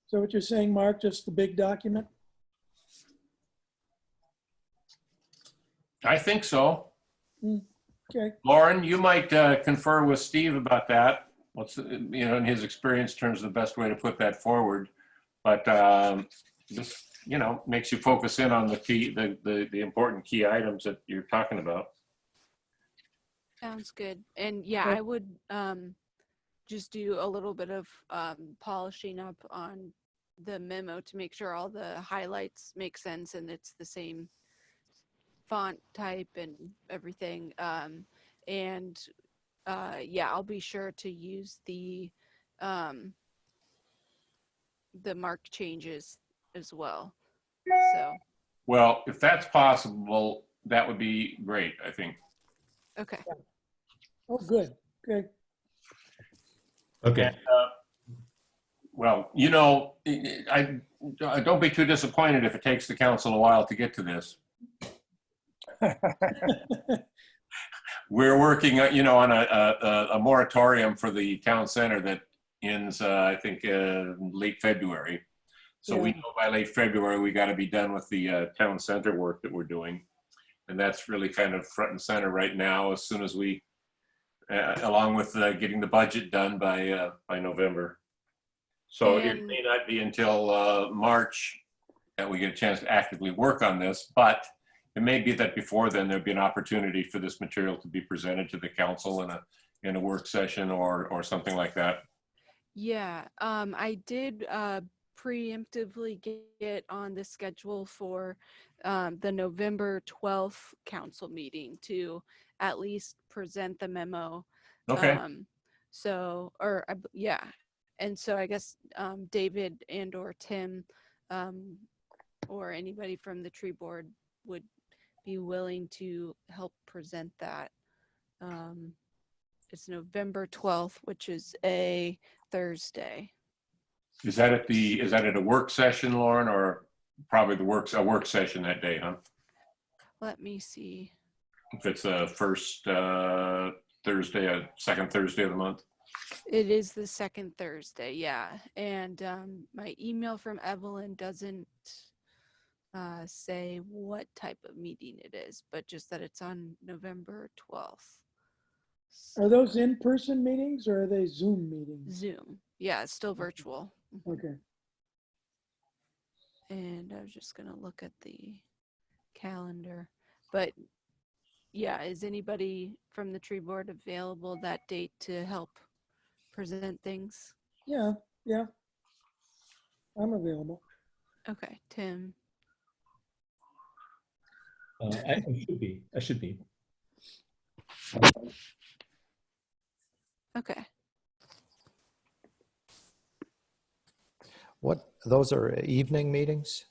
So what you're saying, Mark, just the big document? I think so. Okay, Lauren, you might confer with Steve about that. What's, you know, in his experience, in terms of the best way to put that forward. But this, you know, makes you focus in on the key, the important key items that you're talking about. sounds good. And yeah, I would just do a little bit of polishing up on the memo to make sure all the highlights make sense and it's the same font type and everything. Yeah, I'll be sure to use the mark changes as well. So, Well, if that's possible, that would be great, I think. okay. oh, good. Okay. Okay. And, well, I don't be too disappointed if it takes the council a while to get to this. We're working, on a moratorium for the town center that ends, I think, late February. So we Yeah. know by late February, we got to be done with the town center work that we're doing. And that's really kind of front and center right now, as soon as we, along with getting the budget done by November. So it And- may not be until March that we get a chance to actively work on this, but it may be that before then there'd be an opportunity for this material to be presented to the council in a work session or something like that. Yeah, I did preemptively get on the schedule for the November 12th council meeting to at least present the memo. Okay. Yeah. And so I guess David and or Tim or anybody from the tree board would be willing to help present that. It's November 12th, which is a Thursday. Is that at a work session, Lauren, or probably a work session that day, huh? Let me see. If it's a first Thursday, a second Thursday of the month. It is the second Thursday, yeah. And my email from Evelyn doesn't say what type of meeting it is, but just that it's on November 12th. Are those in-person meetings or are they Zoom meetings? Zoom. Yeah, it's still virtual. Okay. And I was just gonna look at the calendar. But yeah, is anybody from the tree board available that date to help present things? Yeah, yeah. I'm available. Okay, Tim. I should be. I should be. Okay. Those are evening meetings?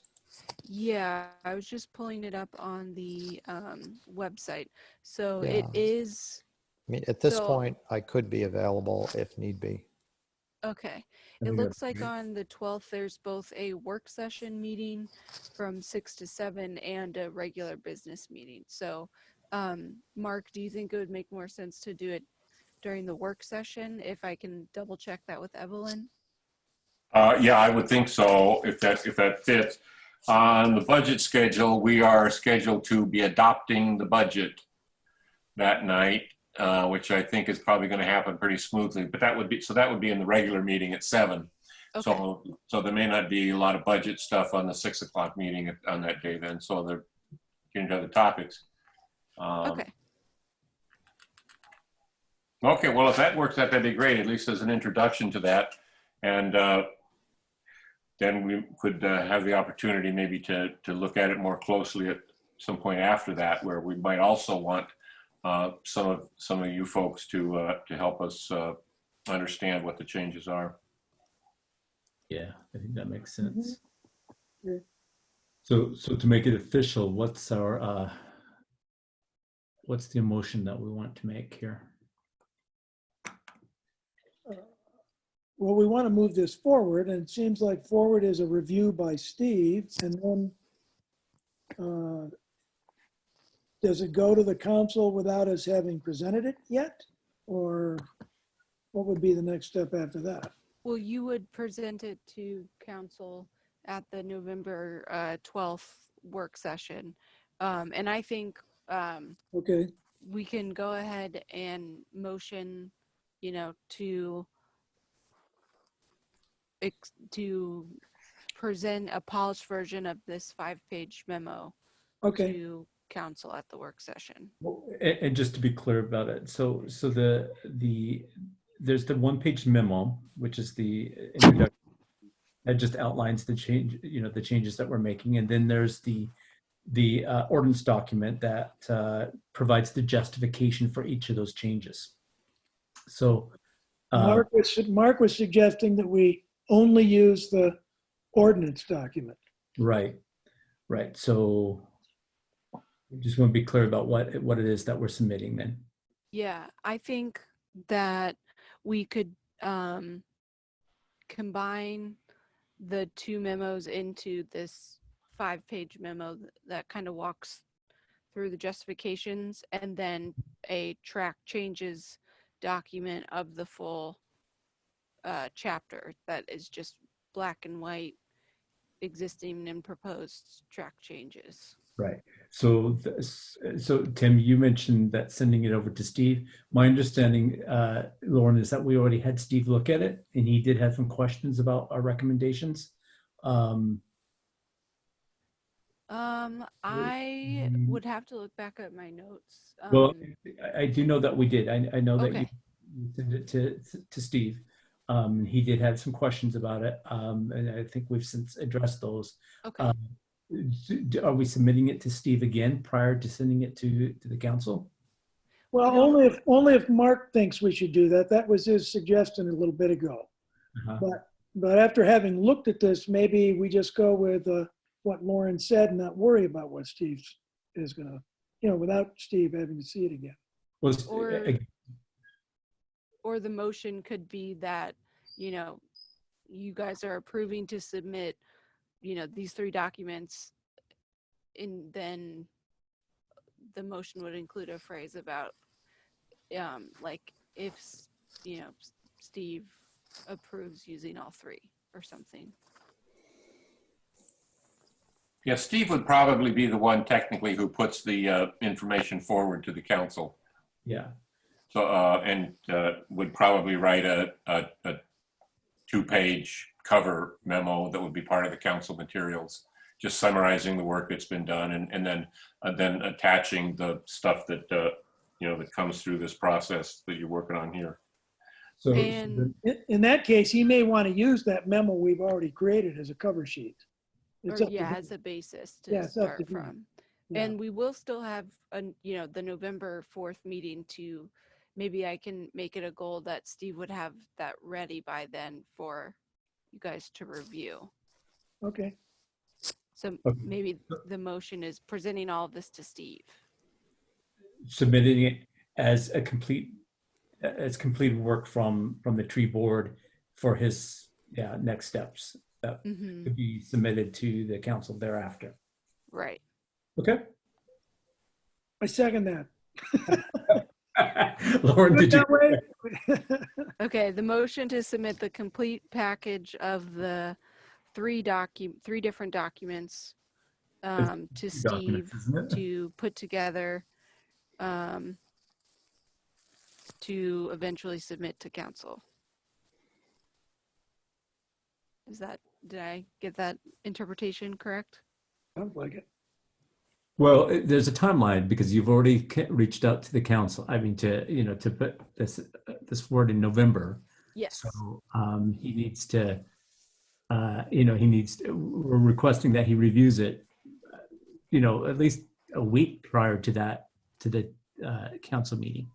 Yeah, I was just pulling it up on the website. So it Yeah. is, I mean, at this So- point, I could be available if need be. okay. I It think looks that's like great. on the 12th, there's both a work session meeting from 6 to 7 and a regular business meeting. So, Mark, do you think it would make more sense to do it during the work session? If I can double check that with Evelyn? Yeah, I would think so, if that fits. On the budget schedule, we are scheduled to be adopting the budget that night, which I think is probably going to happen pretty smoothly. But that would be in the regular meeting at 7. Okay. So there may not be a lot of budget stuff on the 6 o'clock meeting on that day then. So they're getting to other topics. Okay. Okay, well, if that works out, that'd be great, at least as an introduction to that. And then we could have the opportunity maybe to look at it more closely at some point after that, where we might also want some of you folks to help us understand what the changes are. Yeah, I think that makes sense. Yeah. So to make it official, what's the motion that we want to make here? Well, we want to move this forward, and it seems like forward is a review by Steve, and then does it go to the council without us having presented it yet? Or what would be the next step after that? Well, you would present it to council at the November 12th work session. And I think Okay, we can go ahead and motion, to present a polished version of this 5-page memo okay, to council at the work session. And just to be clear about it, so there's the 1-page memo, which is the introduction that just outlines the change, the changes that we're making, and then there's the ordinance document that provides the justification for each of those changes. So Mark was suggesting that we only use the ordinance document. right. So we just want to be clear about what it is that we're submitting then. Yeah, I think that we could combine the two memos into this 5-page memo that kind of walks through the justifications, and then a track changes document of the full chapter that is just black and white existing and proposed track changes. Right. So, so Tim, you mentioned that sending it over to Steve. My understanding, Lauren, is that we already had Steve look at it, and he did have some questions about our recommendations. I would have to look back at my notes. Well, I do know that we did. I know that Okay. you sent it to Steve. He did have some questions about it, and I think we've since addressed those. Okay. Are we submitting it to Steve again prior to sending it to the council? Well, don't- only if Mark thinks we should do that. That was his suggestion a little bit ago. Uh-huh. But after having looked at this, maybe we just go with what Lauren said and not worry about what Steve is gonna, without Steve having to see it again. Well, Or the motion could be that, you guys are approving to submit, these 3 documents, and then the motion would include a phrase about, like if, Steve approves using all 3 or something. Yeah, Steve would probably be the one technically who puts the information forward to the council. yeah. So, and would probably write a 2-page cover memo that would be part of the council materials, just summarizing the work that's been done, and then attaching the stuff that that comes through this process that you're working on here. So, And- In that case, he may want to use that memo we've already created as a cover sheet. It's Or up to yeah, him. as a basis Yeah, to it's up to start him. from. Yeah. And we will still have the November 4th meeting to, maybe I can make it a goal that Steve would have that ready by then for you guys to review. Okay. So Okay. maybe the motion is presenting all of this to Steve. submitting it as a complete work from the tree board for his next steps that Hmm. could be submitted to the council thereafter. Right. Okay. I second that. Lauren, Do it did you? that way? Okay, the motion to submit the complete package of the 3 different documents to Steve Documents, isn't it? to put together to eventually submit to council. Did I get that interpretation correct? Sounds like it. Well, there's a timeline because you've already reached out to the council. I mean, to put this forward in November. Yes. So he needs to, we're requesting that he reviews it, at least a week prior to to the council meeting.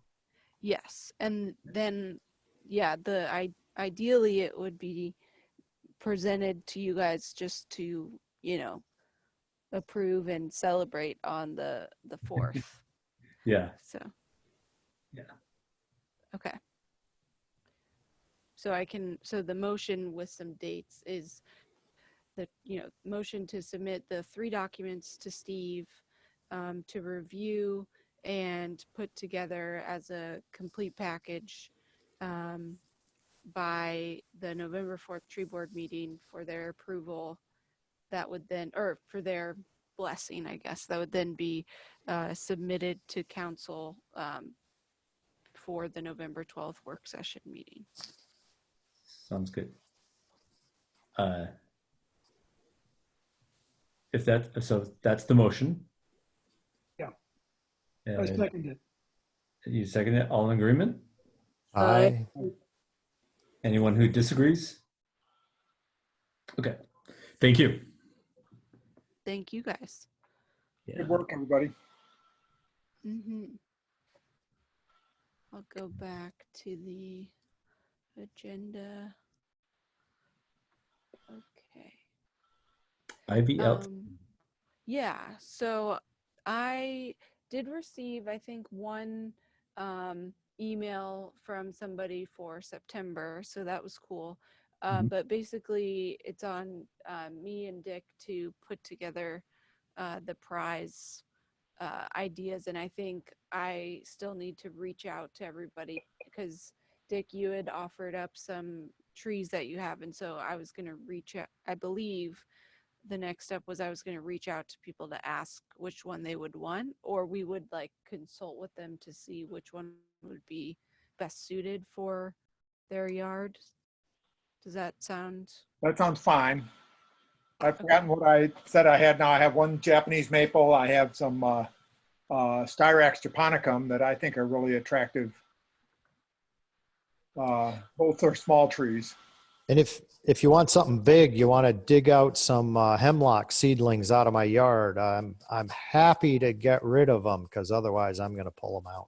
Yes. And then, yeah, ideally it would be presented to you guys just to, approve and celebrate on the 4th. Yeah. So. Yeah. Okay. So the motion with some dates is the, motion to submit the 3 documents to Steve to review and put together as a complete package by the November 4th tree board meeting for their approval. That would then, or for their blessing, I guess, that would then be submitted to council for the November 12th work session meeting. Sounds good. So that's the motion. Yeah. I Uh, second it. you second it? All in agreement? Aye. Anyone who disagrees? Okay. Thank you. Thank you guys. Yeah. Good work, everybody. I'll go back to the agenda. Okay. IVL. Yeah, so I did receive, I think, one email from somebody for September, so that was cool. Mhm. But basically, it's on me and Dick to put together the prize ideas, and I think I still need to reach out to everybody because Dick, you had offered up some trees that you have, and so I was going to reach out. I believe the next step was I was going to reach out to people to ask which one they would want, or we would like consult with them to see which one would be best suited for their yard. Does that sound That sounds fine. I've forgotten what I said I had now. I have one Japanese maple. I have some Styrax japonicum that I think are really attractive. Both are small trees. And if you want something big, you want to dig out some hemlock seedlings out of my yard. I'm happy to get rid of them because otherwise I'm going to pull them out.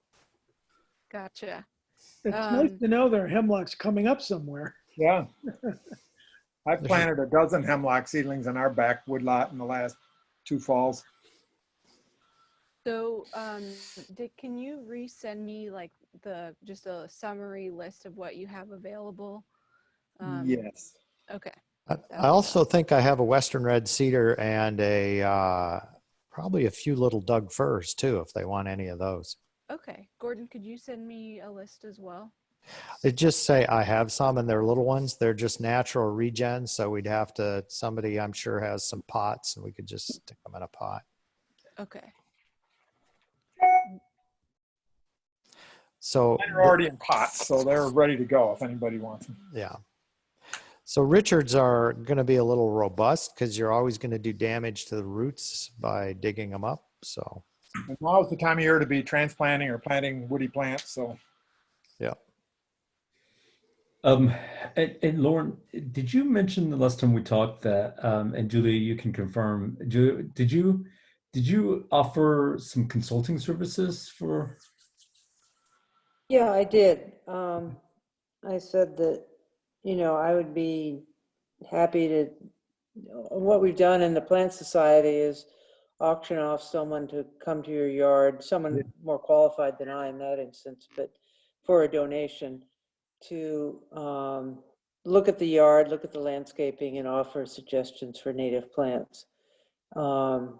gotcha? It's nice Um, to know there are hemlocks coming up somewhere. Yeah. I've planted a dozen hemlock seedlings in our back woodlot in the last 2 falls. So, Dick, can you resend me like just a summary list of what you have available? Yes. Okay. I also think I have a Western red cedar and probably a few little Doug firs too, if they want any of those. Okay. Gordon, could you send me a list as well? It just say I have some and they're little ones. They're just natural regen. So we'd have to, somebody I'm sure has some pots and we could just stick them in a pot. Okay. So They're already in pots, so they're ready to go if anybody wants them. yeah. So Richards are going to be a little robust because you're always going to do damage to the roots by digging them up. So And now's the time of year to be transplanting or planting woody plants. So yeah. And Lauren, did you mention the last time we talked that, and Julia, you can confirm, did you offer some consulting services for? Yeah, I did. I said that, I would be happy to, what we've done in the Plant Society is auction off someone to come to your yard, someone more qualified than I in that instance, but for a donation to look at the yard, look at the landscaping and offer suggestions for native plants. And,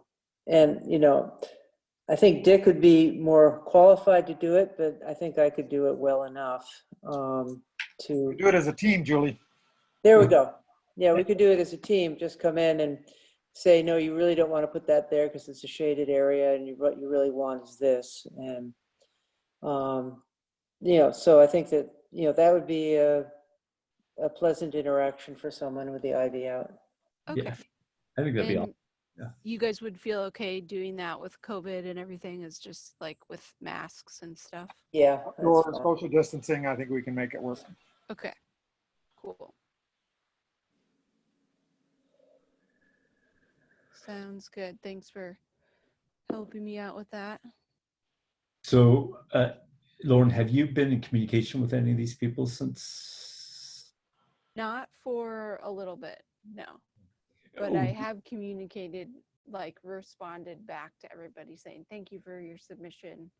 I think Dick would be more qualified to do it, but I think I could do it well enough to. do it as a team, Julie. There we go. Yeah, we could do it as a team. Just come in and say, no, you really don't want to put that there because it's a shaded area, and what you really want is this. And so I think that that would be a pleasant interaction for someone with the ID out. Okay. Yeah, I think that'd be And awesome. Yeah. you guys would feel okay doing that with COVID and everything, is just like with masks and stuff? Yeah. that's Or fine. social distancing, I think we can make it work. Okay. Cool. Sounds good. Thanks for helping me out with that. So, Lauren, have you been in communication with any of these people since? Not for a little bit, no. But I have communicated, like responded back to everybody saying, thank you for your submission.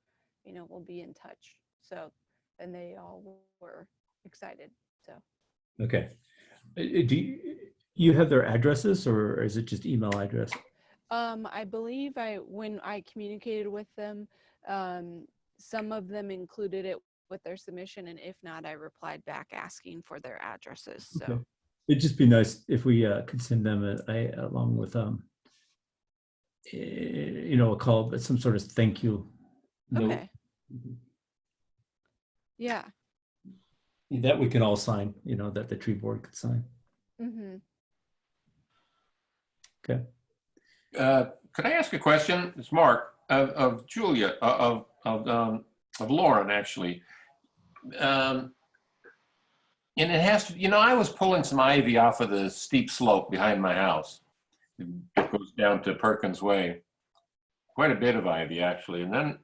We'll be in touch. So, and they all were excited. So, Okay. Do you have their addresses or is it just email address? I believe when I communicated with them, some of them included it with their submission, and if not, I replied back asking for their addresses. So. Okay. It'd just be nice if we could send them along with a call, but some sort of thank you note. Okay. Yeah. That we can all sign, that the tree board could sign. Mm-hmm. Okay. Could I ask a question? It's Mark of Julia of Lauren actually. And it has to, I was pulling some ivy off of the steep slope behind my house. It goes down to Perkins Way. Quite a bit of ivy, actually. And then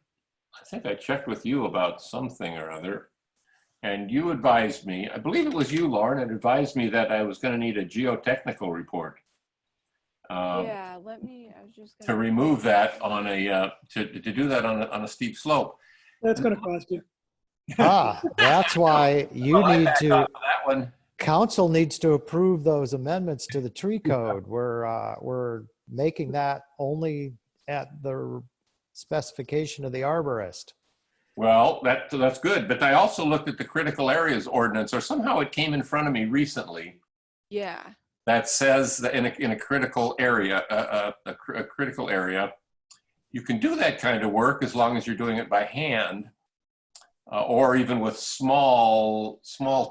I think I checked with you about something or other. And you advised me, I believe it was you, Lauren, that advised me that I was going to need a geotechnical report. Yeah, I was just to remove that on a, to do that on a steep slope. That's going to cost you. That's why you Well, I need back to, off of that one. council needs to approve those amendments to the tree code. We're making that only at the specification of the arborist. Well, that's good. But I also looked at the critical areas ordinance, or somehow it came in front of me recently, Yeah. that says that in a critical area, a critical area, you can do that kind of work as long as you're doing it by hand, or even with small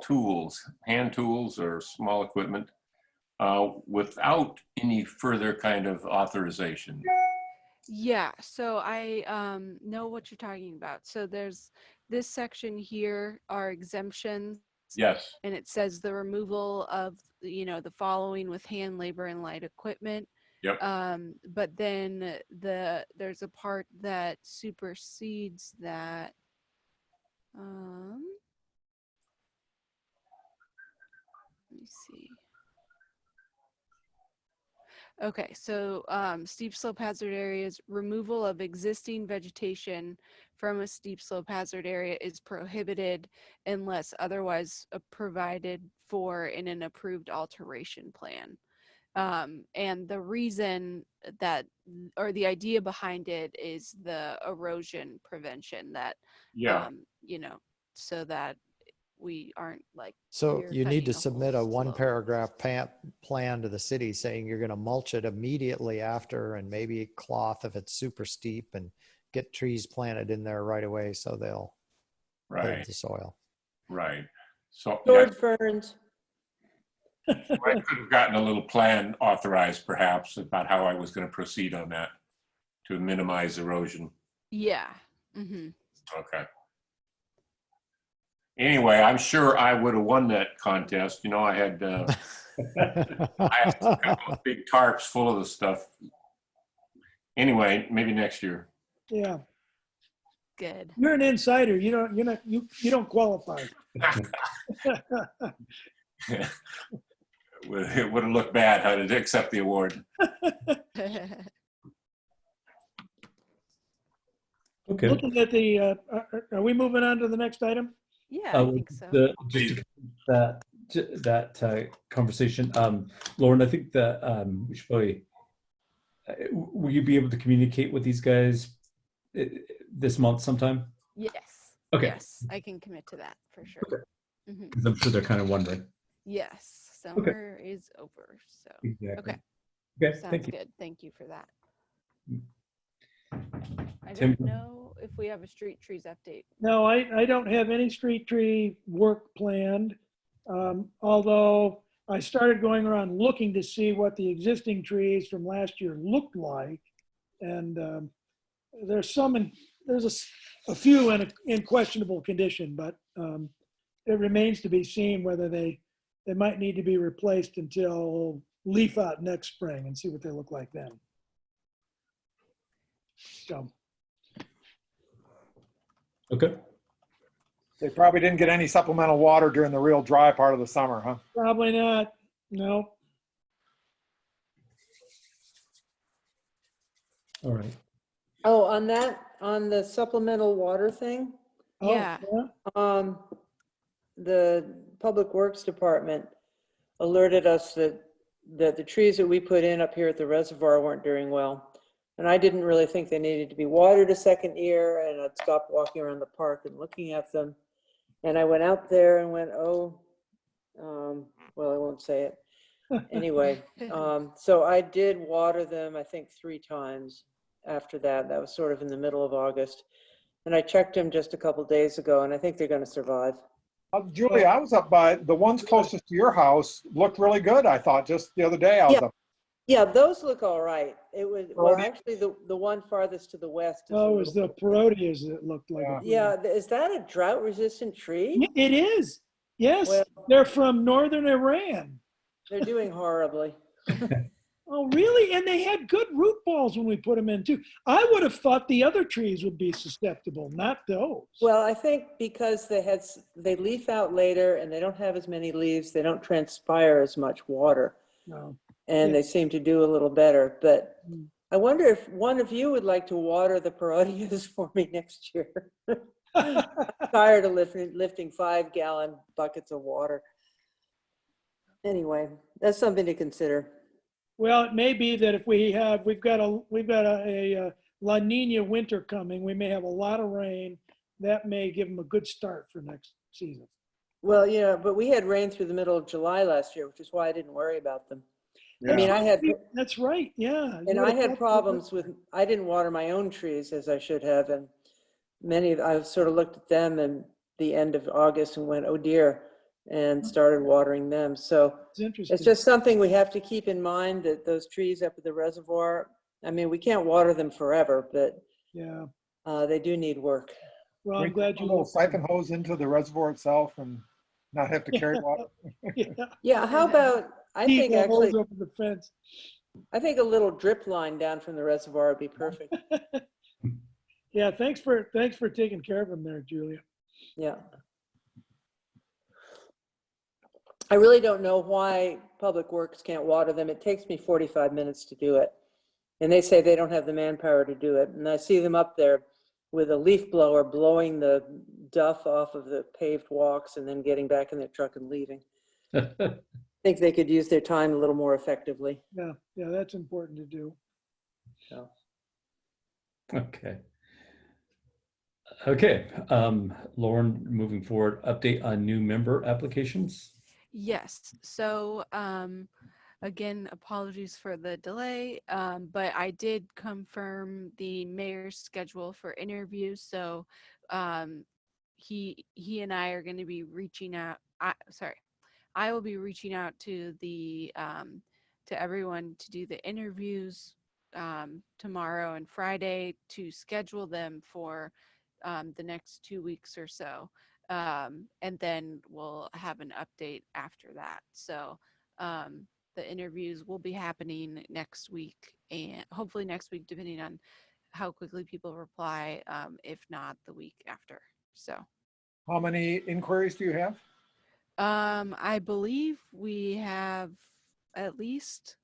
tools, hand tools or small equipment, without any further kind of authorization. Yeah, so I know what you're talking about. So there's this section here are exemptions, Yes. and it says the removal of, the following with hand labor and light equipment. Yep. But then there's a part that supersedes that. Let me see. Okay, so steep slope hazard areas, removal of existing vegetation from a steep slope hazard area is prohibited unless otherwise provided for in an approved alteration plan. And the reason that, or the idea behind it is the erosion prevention that, Yeah. so that we aren't like. So rear you need to cutting a whole submit a slope. 1-paragraph plan to the city saying you're going to mulch it immediately after, and maybe cloth if it's super steep, and get trees planted in there right away so they'll hold Right. the soil. Right. So Sword ferns. I could have gotten a little plan authorized, perhaps, about how I was going to proceed on that to minimize erosion. Yeah. Mm-hmm. Okay. Anyway, I'm sure I would have won that contest. I had I had a couple of big tarps full of the stuff. Anyway, maybe next year. Yeah, Good. you're an insider. You don't qualify. It would have looked bad how to accept the award. Okay. Looking at the, are we moving on to the next item? Yeah, I think so. Just to complete that conversation, Lauren, I think that we should probably, will you be able to communicate with these guys this month sometime? Yes. Okay. Yes, I can commit to that for sure. Okay. Mhm. Because I'm sure they're kind of wondering. Yes, summer is over, so Exactly. okay. Okay. Sounds Thank you. good. Thank you for that. I Tim? don't know if we have a street trees update. No, I don't have any street tree work planned. Although I started going around looking to see what the existing trees from last year looked like. And there's a few in questionable condition, but it remains to be seen whether they might need to be replaced until leaf out next spring and see what they look like then. So. Okay. They probably didn't get any supplemental water during the real dry part of the summer, huh? Probably not. No. All right. Oh, on the supplemental water thing, Oh, Yeah. the Public Works Department alerted us that the trees that we put in up here at the reservoir weren't doing well. And I didn't really think they needed to be watered a second year, and I'd stopped walking around the park and looking at them. And I went out there and went, well, I won't say it. Anyway, so I did water them, I think 3 times after that. That was sort of in the middle of August. And I checked them just a couple days ago, and I think they're going to survive. Julie, I was up by the ones closest to your house looked really good. I thought just the other day I was up. Yeah, those look all right. It was, well, Parodias? actually, the one farthest to the west. Is a oh, it was the little- parodias that looked like. Yeah. Yeah, is that a drought-resistant tree? It is. Yes, Well- they're from northern Iran. They're doing horribly. Oh, really? And they had good root balls when we put them in too. I would have thought the other trees would be susceptible, not those. Well, I think because they leaf out later and they don't have as many leaves, they don't transpire as much water, No. and Yeah. they seem to do a little better. But Mm. I wonder if one of you would like to water the parodias for me next year. Tired of lifting 5-gallon buckets of water. Anyway, that's something to consider. Well, it may be that if we've got a La Nina winter coming, we may have a lot of rain. That may give them a good start for next season. Well, yeah, but we had rain through the middle of July last year, which is why I didn't worry about them. I mean, That's right, yeah. and I had problems with, I didn't water my own trees as I should have, and I've sort of looked at them in the end of August and went, oh dear, and started watering them. So It's interesting. it's just something we have to keep in mind, that those trees up at the reservoir, I mean, we can't water them forever, but Yeah, they do need work. well, I'm We glad put you a little looked. siphon hose into the reservoir itself and not have to carry water. Yeah, Yeah, how about, I keep think the actually, hose over the fence. I think a little drip line down from the reservoir would be perfect. Yeah, thanks for taking care of them there, Julia. Yeah. I really don't know why Public Works can't water them. It takes me 45 minutes to do it. And they say they don't have the manpower to do it. And I see them up there with a leaf blower blowing the duff off of the paved walks and then getting back in their truck and leaving. I think they could use their time a little more effectively. Yeah, that's important to do. So. Okay. Okay, Lauren, moving forward, update on new member applications. Yes. So again, apologies for the delay, but I did confirm the mayor's schedule for interviews. So he and I are going to be reaching out. I will be reaching out to the to everyone to do the interviews tomorrow and Friday to schedule them for the next 2 weeks or so. And then we'll have an update after that. So the interviews will be happening next week, and hopefully next week, depending on how quickly people reply, if not the week after. So How many inquiries do you have? I believe we have at least,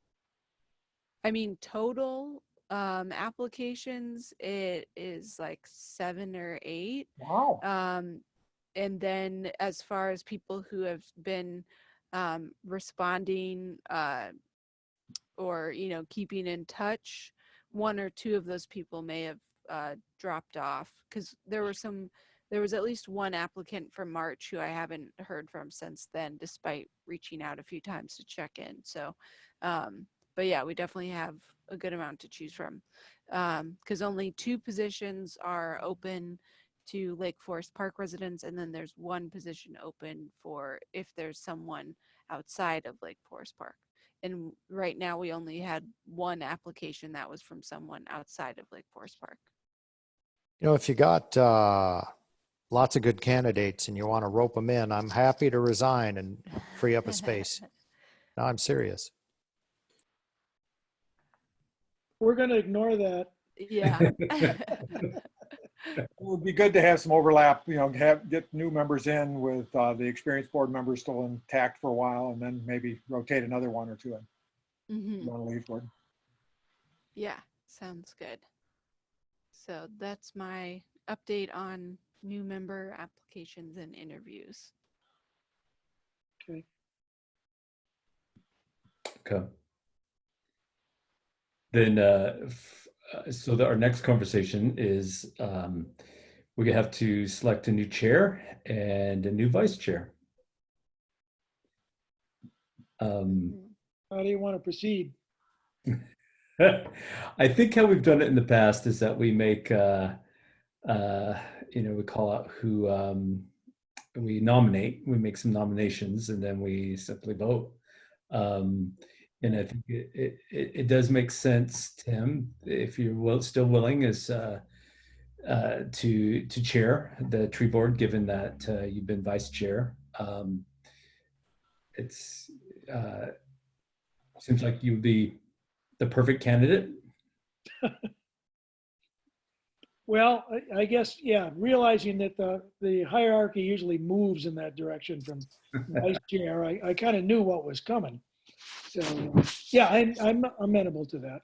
total applications, it is like 7 or 8. Wow. And then as far as people who have been responding or, keeping in touch, 1 or 2 of those people may have dropped off, because there was at least 1 applicant from March who I haven't heard from since then, despite reaching out a few times to check in. So, but yeah, we definitely have a good amount to choose from, because only 2 positions are open to Lake Forest Park residents, and then there's 1 position open for if there's someone outside of Lake Forest Park. And right now we only had 1 application that was from someone outside of Lake Forest Park. You know, if you got lots of good candidates and you want to rope them in, I'm happy to resign and free up a space. No, I'm serious. We're going to ignore that. Yeah. It would be good to have some overlap, get new members in with the experienced board members still intact for a while, and then maybe rotate another 1 or 2 in. Mm-hmm. You want to leave board? Yeah, sounds good. So that's my update on new member applications and interviews. Okay. Okay. Then, our next conversation is we're gonna have to select a new chair and a new vice chair. How do you want to proceed? I think how we've done it in the past is that we make, we call out who we nominate, we make some nominations, and then we simply vote. And I think it does make sense, Tim, if you're still willing, is to chair the tree board, given that you've been vice chair. It's seems like you would be the perfect candidate. Well, I guess, yeah, realizing that the hierarchy usually moves in that direction from vice chair, I kind of knew what was coming. So, yeah, I'm amenable to that.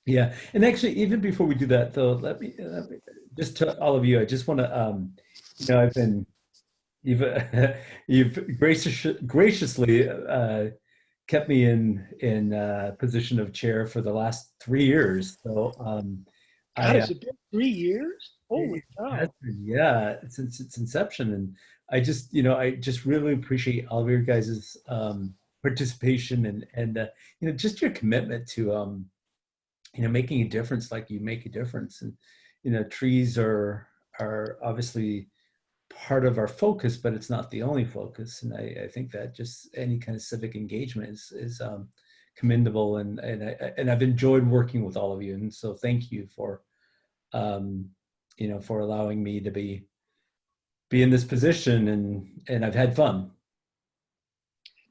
Yeah, and actually, even before we do that, though, let me just to all of you, I just want to I've been you've you've graciously kept me in position of chair for the last 3 years. So God, I has it been 3 years? Holy has cow. been, yeah, since its inception, and I just really appreciate all of your guys' participation and just your commitment to making a difference like you make a difference. And trees are obviously part of our focus, but it's not the only focus. And I think that just any kind of civic engagement is commendable. And I've enjoyed working with all of you. And so thank you um, for allowing me to be in this position, and I've had fun.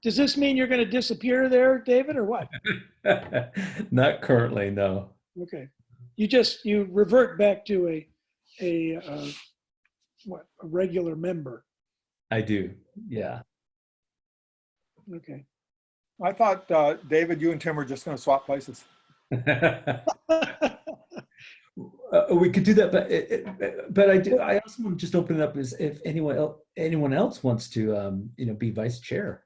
Does this mean you're going to disappear there, David, or what? Not currently, no. Okay. You revert back to a regular member. I do, yeah. Okay. I thought, David, you and Tim were just going to swap places. We could do that, but I also want to just open it up as if anyone else wants to be vice chair.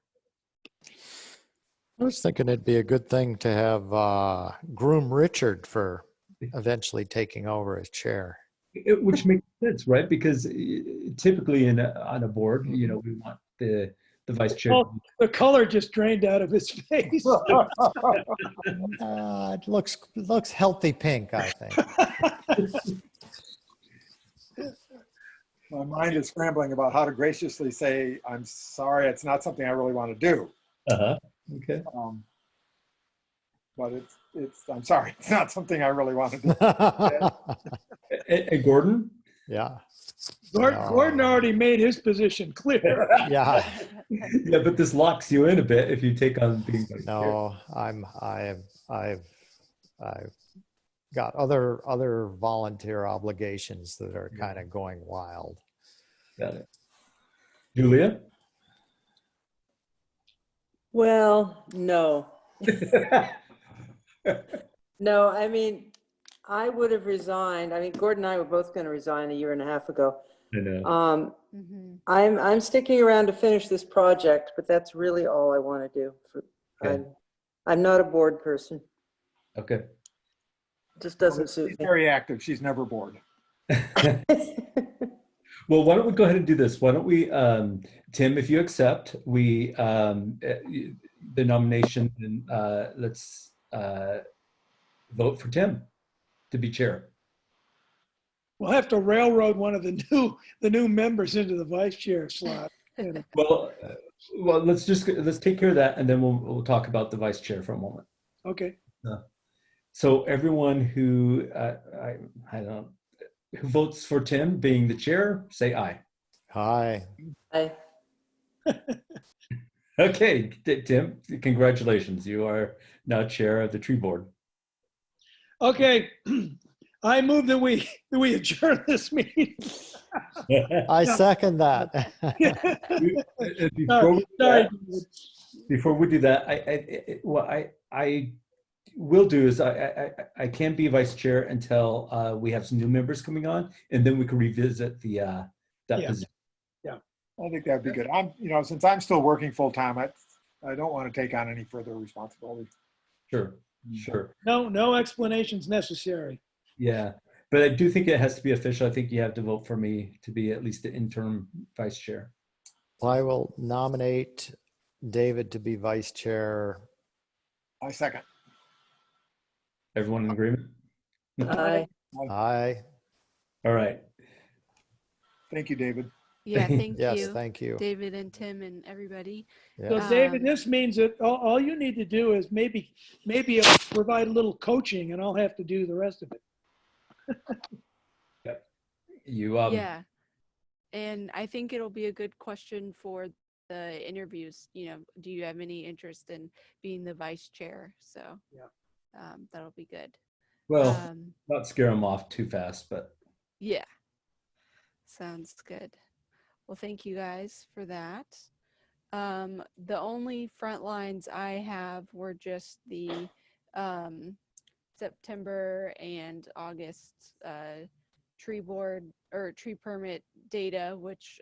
I was thinking it'd be a good thing to have Groom Richard for eventually taking over as chair. Which makes sense, right? Because typically on a board, we want the vice chair. Oh, the color just drained out of his face. It looks healthy pink, I think. My mind is scrambling about how to graciously say, I'm sorry, it's not something I really want to do. Uh-huh. Okay. But I'm sorry, it's not something I really want to do. And Gordon? Yeah. Gordon already made his position clear. Yeah. Yeah, but this locks you in a bit if you take on being vice chair. No, I've got other volunteer obligations that are kind of going wild. Got it. Julia? Well, no. No, I mean, I would have resigned. I mean, Gordon and I were both going to resign a year and a half ago. I know. Mhm. I'm sticking around to finish this project, but that's really all I want to do. Okay. I'm not a board person. Okay. It just doesn't She's suit me. very active. She's never bored. Well, why don't we go ahead and do this? Why don't we, Tim, if you accept, we the nomination, and let's vote for Tim to be chair. We'll have to railroad one of the new members into the vice chair slot. Well, let's take care of that, and then we'll talk about the vice chair for a moment. Okay. So everyone who who votes for Tim being the chair, say aye. Hi. Okay, Tim, congratulations. You are now chair of the tree board. Okay. I move that we adjourn this meeting. I second that. Before we do that, what I will do is I can't be vice chair until we have some new members coming on, and then we can revisit that position. I think that'd be good. Since I'm still working full time, I don't want to take on any further responsibility. Sure. No explanations necessary. Yeah, but I do think it has to be official. I think you have to vote for me to be at least the interim vice chair. Well, I will nominate David to be vice chair. I second. Everyone in agreement? Aye. Aye. All right. Thank you, David. Yeah, thank Yes, you, thank you. David and Tim and everybody. So Yeah. David, this means that all you need to do is maybe provide a little coaching, and I'll have to do the rest of it. You Yeah. And I think it'll be a good question for the interviews. Do you have any interest in being the vice chair? So that'll be good. well, not scare them off too fast, but Yeah. Sounds good. Well, thank you guys for that. The only front lines I have were just the September and August tree board or tree permit data, which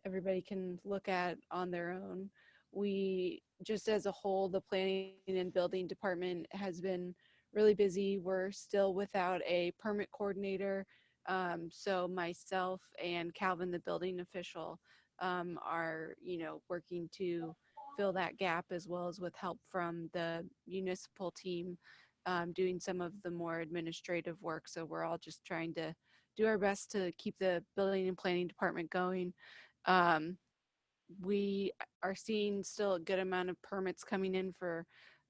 everybody can look at on their own. We, just as a whole, the planning and building department has been really busy. We're still without a permit coordinator. So myself and Calvin, the building official, are, working to fill that gap, as well as with help from the municipal team, doing some of the more administrative work. So we're all just trying to do our best to keep the building and planning department going. We are seeing still a good amount of permits coming in for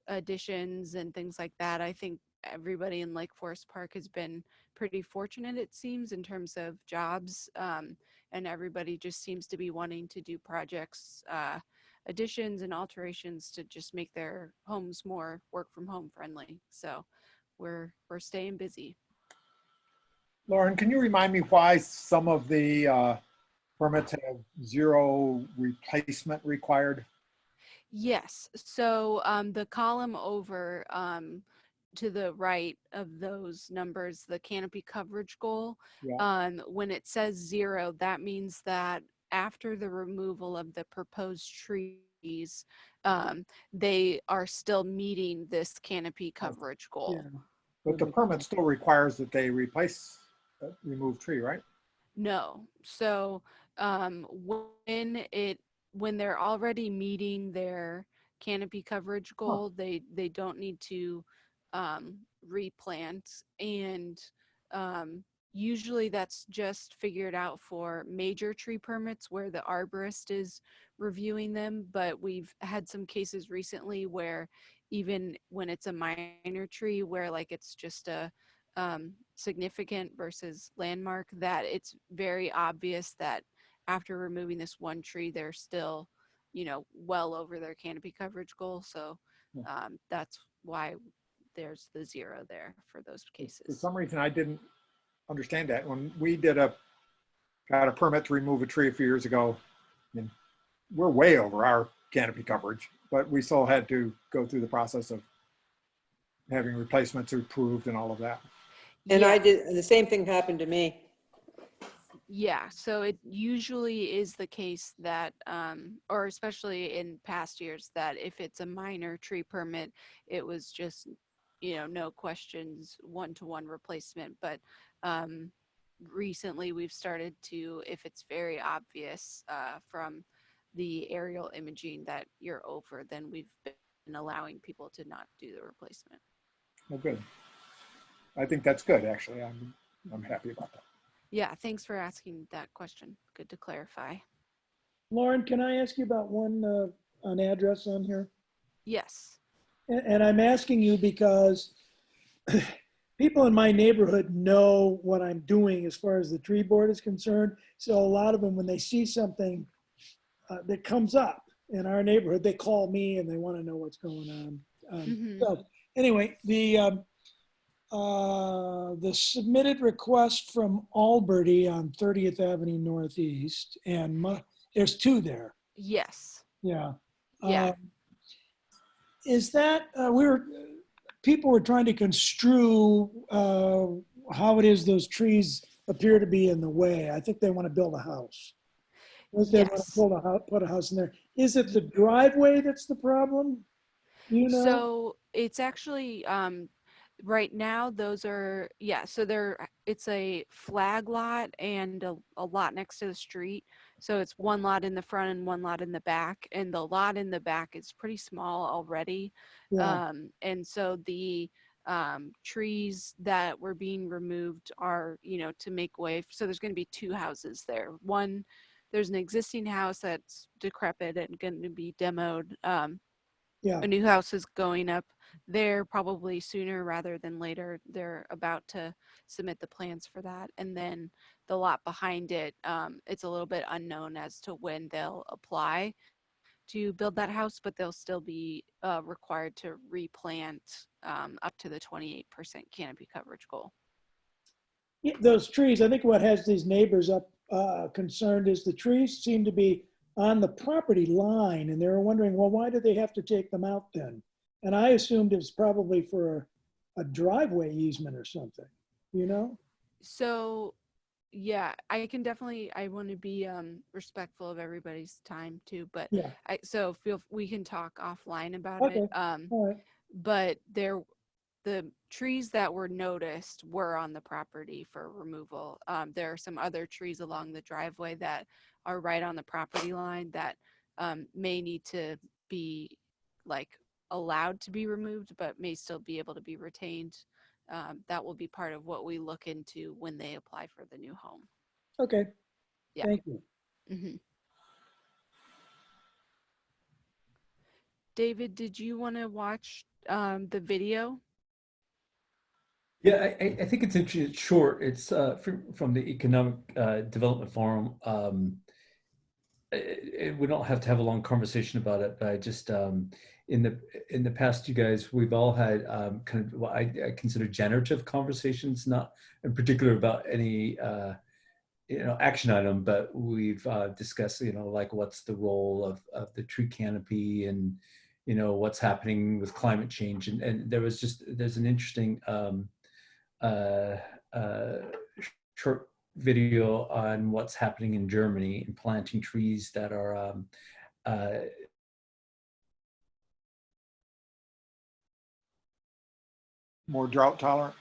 additions and things like that. I think everybody in Lake Forest Park has been pretty fortunate, it seems, in terms of jobs. And everybody just seems to be wanting to do projects, additions and alterations to just make their homes more work from home friendly. So we're staying busy. Lauren, can you remind me why some of the permits have zero replacement required? Yes. So the column over to the right of those numbers, the canopy coverage goal, Yeah. when it says 0, that means that after the removal of the proposed trees, they are still meeting this canopy coverage goal. Yeah. But the permit still requires that they replace a removed tree, right? No. So when they're already meeting their canopy coverage goal, they don't need to replant. And usually that's just figured out for major tree permits where the arborist is reviewing them. But we've had some cases recently where even when it's a minor tree, where like it's just a significant versus landmark, that it's very obvious that after removing this one tree, they're still, well over their canopy coverage goal. So that's why there's the 0 there for those For cases. some reason, I didn't understand that. When we got a permit to remove a tree a few years ago, and we're way over our canopy coverage, but we still had to go through the process of having replacements approved and all of that. And Yeah. I did, the same thing happened to me. Yeah, so it usually is the case that, or especially in past years, that if it's a minor tree permit, it was just, no questions, one-to-one replacement. But recently we've started to, if it's very obvious from the aerial imaging that you're over, then we've been allowing people to not do the replacement. Well, good. I think that's good, actually. I'm happy about that. Yeah, thanks for asking that question. Good to clarify. Lauren, can I ask you about an address on here? Yes. And I'm asking you because people in my neighborhood know what I'm doing as far as the tree board is concerned. So a lot of them, when they see something that comes up in our neighborhood, they call me and they want to know what's going on. So anyway, the submitted request from Alberti on 30th Avenue Northeast, and there's 2 there. Yes. Yeah. Yeah. Is that, people were trying to construe how it is those trees appear to be in the way. I think they want to build a house. They want to put a house in there. Is it the driveway that's the problem? You know? So it's actually, right now, those are, so it's a flag lot and a lot next to the street. So it's one lot in the front and one lot in the back. And the lot in the back is pretty small already. Yeah. And so the trees that were being removed are, to make way. So there's going to be 2 houses there. One, there's an existing house that's decrepit and going to be demoed. A new house is going up there probably sooner rather than later. They're about to submit the plans for that. And then the lot behind it, it's a little bit unknown as to when they'll apply to build that house, but they'll still be required to replant up to the 28% canopy coverage goal. Yeah, those trees, I think what has these neighbors up concerned is the trees seem to be on the property line, and they were wondering, well, why do they have to take them out then? And I assumed it was probably for a driveway easement or something, you know? So yeah, I can definitely, I want to be respectful of everybody's time too, but Yeah, so we can talk offline about it. okay, all right, But the trees that were noticed were on the property for removal. There are some other trees along the driveway that are right on the property line that may need to be like allowed to be removed, but may still be able to be retained. That will be part of what we look into when they apply for the new home. okay, Yeah. thank you. Mhm. David, did you want to watch the video? Yeah, I think it's interesting. It's short. It's from the Economic Development Forum. We don't have to have a long conversation about it, but I just in the past, you guys, we've all had kind of what I consider generative conversations, not in particular about any action item, but we've discussed like what's the role of the tree canopy and what's happening with climate change, and there's an interesting uh, uh, short video on what's happening in Germany and planting trees that are uh, More drought tolerant.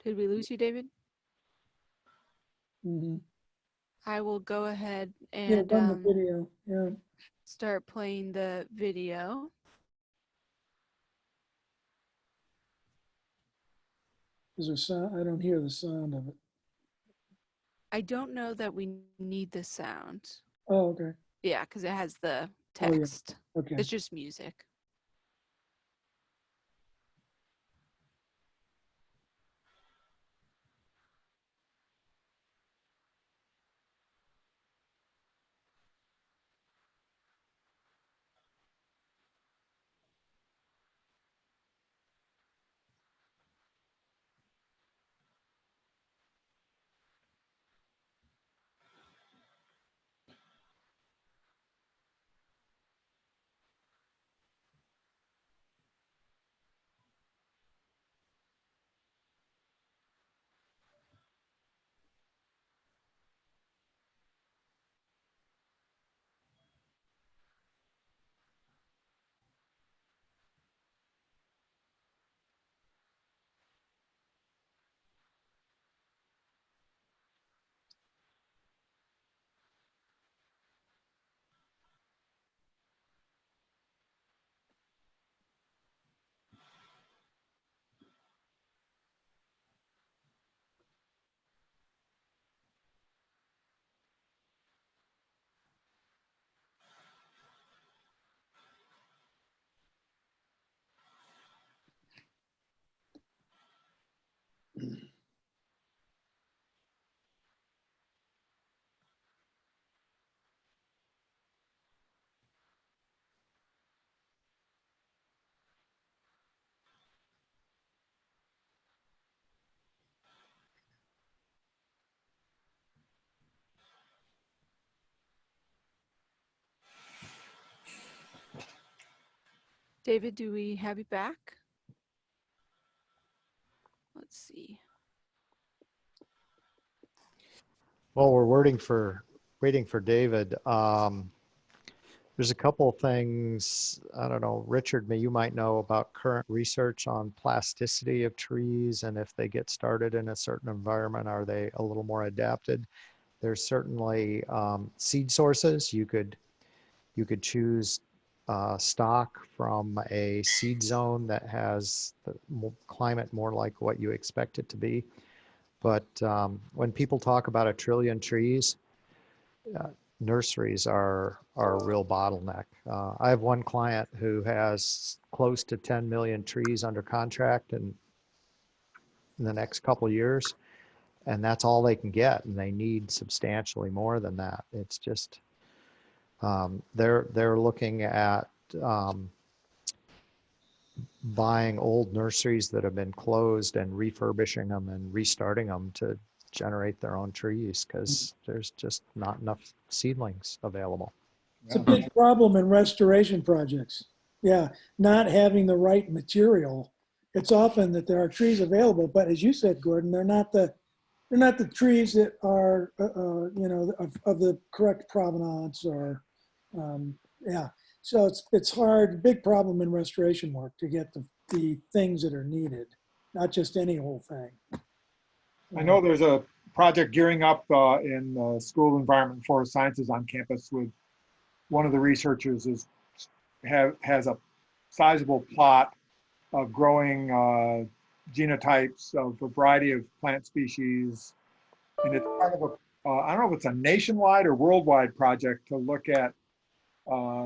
Did we lose you, David? Mhm. I will go ahead Yeah, and run the video, yeah. start playing the video. Is there sound? I don't hear the sound of it. I don't know that we need the sound. Oh, okay, Yeah, because it has the Oh, yeah. text. okay. It's just music. David, do we have you back? Let's see. Well, we're waiting for David. There's a couple of things, I don't know, Richard, you might know about current research on plasticity of trees and if they get started in a certain environment, are they a little more adapted? There's certainly seed sources. You could choose stock from a seed zone that has the climate more like what you expect it to be. But when people talk about 1 trillion trees, nurseries are a real bottleneck. I have one client who has close to 10 million trees under contract in the next couple of years, and that's all they can get, and they need substantially more than that. It's just they're looking at buying old nurseries that have been closed and refurbishing them and restarting them to generate their own trees because there's just not enough seedlings available. It's a big problem in restoration projects. Yeah, not having the right material it's often that there are trees available, but as you said, Gordon, they're not the trees that are, you know, of the correct provenance or, yeah. So it's hard, big problem in restoration work to get the things that are needed, not just any old thing. I know there's a project gearing up in School of Environment and Forest Sciences on campus with one of the researchers has a sizable plot of growing genotypes of a variety of plant species. And it's part of I don't know if it's a nationwide or worldwide project to look at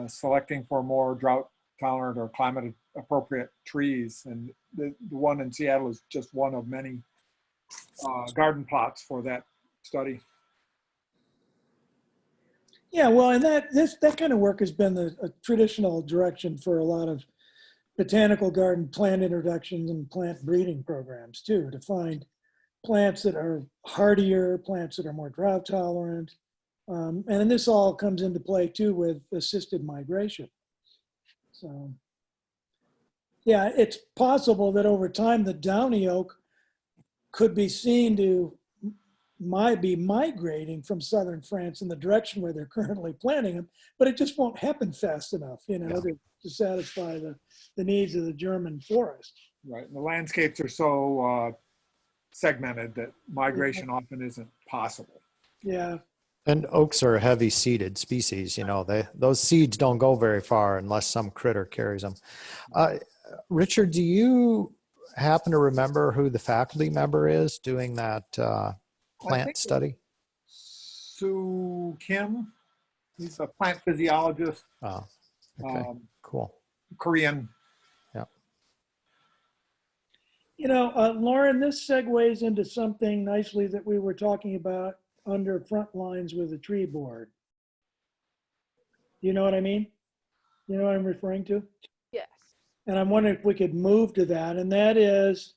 selecting for more drought tolerant or climate appropriate trees. And the one in Seattle is just one of many garden plots for that study. Yeah, well, and that kind of work has been a traditional direction for a lot of botanical garden plant introductions and plant breeding programs too, to find plants that are hardier, plants that are more drought tolerant. And then this all comes into play too with assisted migration. So yeah, it's possible that over time the downy oak could be seen to be migrating from southern France in the direction where they're currently planting them, but it just won't happen fast enough, you know, to satisfy the needs of the German forest. Right, and the landscapes are so segmented that migration often isn't possible. Yeah. And oaks are a heavy seeded species, you know, those seeds don't go very far unless some critter carries them. Richard, do you happen to remember who the faculty member is doing that plant study? Sue Kim, he's a plant physiologist. Oh, okay, cool. Korean. Yeah. You know, Lauren, this segues into something nicely that we were talking about under front lines with the tree board. You know what I mean? You know what I'm referring to? Yes. And I'm wondering if we could move to that. And that is,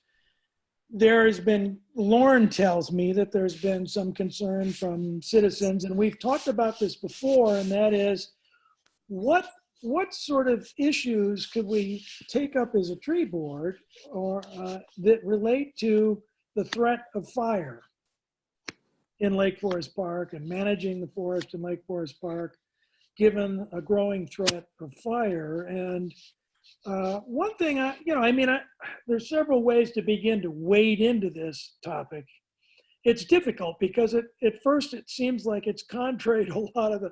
Lauren tells me that there's been some concern from citizens, and we've talked about this before, and that is, what sort of issues could we take up as a tree board or that relate to the threat of fire in Lake Forest Park and managing the forest in Lake Forest Park, given a growing threat of fire? And one thing, there's several ways to begin to wade into this topic. It's difficult because at first it seems like it's contrary to a lot of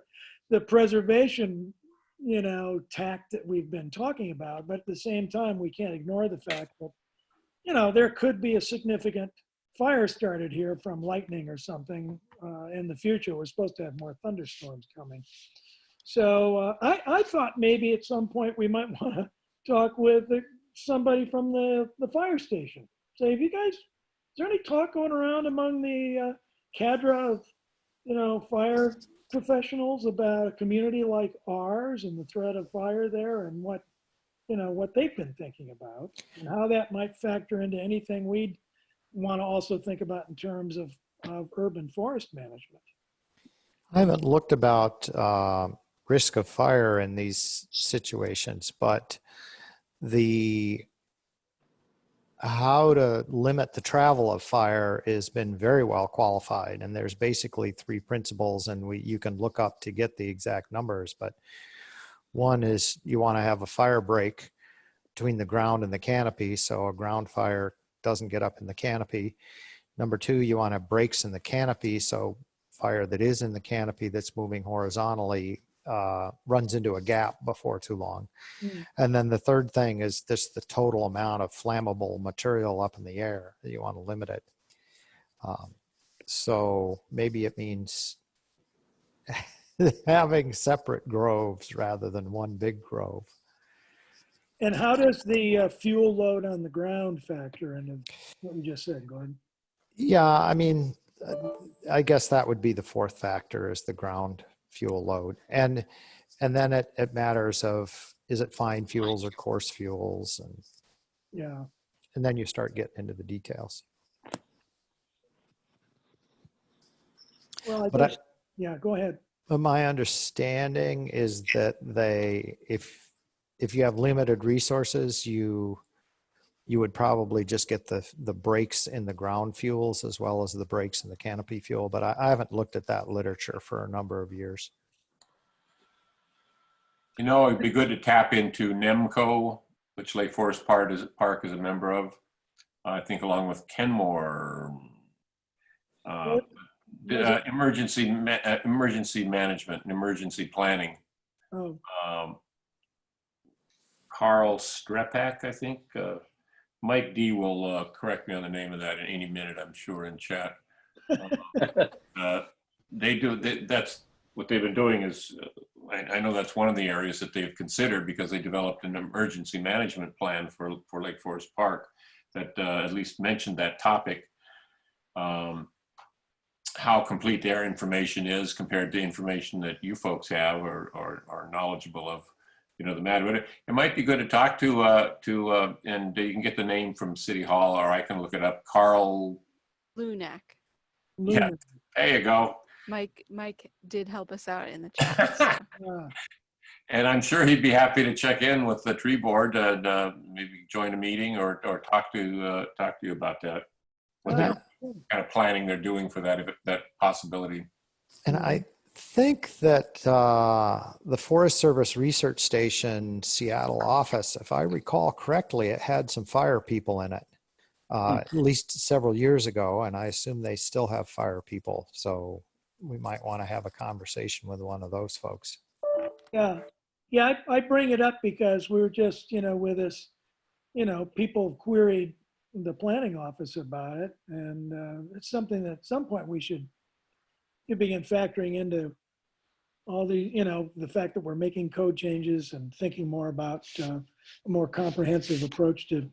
the preservation, you know, tact that we've been talking about. But at the same time, we can't ignore the fact that, you know, there could be a significant fire started here from lightning or something in the future. We're supposed to have more thunderstorms coming. So I thought maybe at some point we might want to talk with somebody from the fire station. Say, have you guys, is there any talk going around among the cadre of, you know, fire professionals about a community like ours and the threat of fire there, and what they've been thinking about and how that might factor into anything we'd want to also think about in terms of urban forest management? I haven't looked about risk of fire in these situations, but how to limit the travel of fire has been very well qualified. And there's basically 3 principles, and you can look up to get the exact numbers. But one is you want to have a fire break between the ground and the canopy, so a ground fire doesn't get up in the canopy. Number 2, you want to have breaks in the canopy, so fire that is in the canopy that's moving horizontally runs into a gap before too long. And then the third thing is just the total amount of flammable material up in the air that you want to limit it. So maybe it means having separate groves rather than one big grove. And how does the fuel load on the ground factor into what we just said, Gordon? Yeah, I mean, I guess that would be the 4th factor, is the ground fuel load. And then it matters of, is it fine fuels or coarse fuels? And yeah. And then you start getting into the details. Well, yeah, go ahead. But my understanding is that if you have limited resources, you you would probably just get the brakes in the ground fuels as well as the brakes in the canopy fuel. But I haven't looked at that literature for a number of years. You know, it'd be good to tap into NEMCO, which Lake Forest Park is a member of. I think along with Kenmore, emergency management and emergency planning. Oh, Carl Strepak, I think. Mike D will correct me on the name of that in any minute, I'm sure, in chat. That's what they've been doing is, I know that's one of the areas that they've considered because they developed an emergency management plan for Lake Forest Park that at least mentioned that topic. How complete their information is compared to information that you folks have or are knowledgeable of, you know, the matter. It might be good to talk to and you can get the name from City Hall, or I can look it up. Carl Lunac. Yeah, there you go. Mike did help us out in the chat. So. yeah. And I'm sure he'd be happy to check in with the tree board and maybe join a meeting or talk to you about that. What kind of planning they're doing for that possibility. And I think that the Forest Service Research Station Seattle office, if I recall correctly, it had some fire people in it at least several years ago, and I assume they still have fire people. So we might want to have a conversation with one of those folks. Yeah. Yeah, I bring it up because we're just, you know, with this, you know, people queried the planning office about it. And it's something that at some point we should begin factoring into all the, you know, the fact that we're making code changes and thinking more about a more comprehensive approach to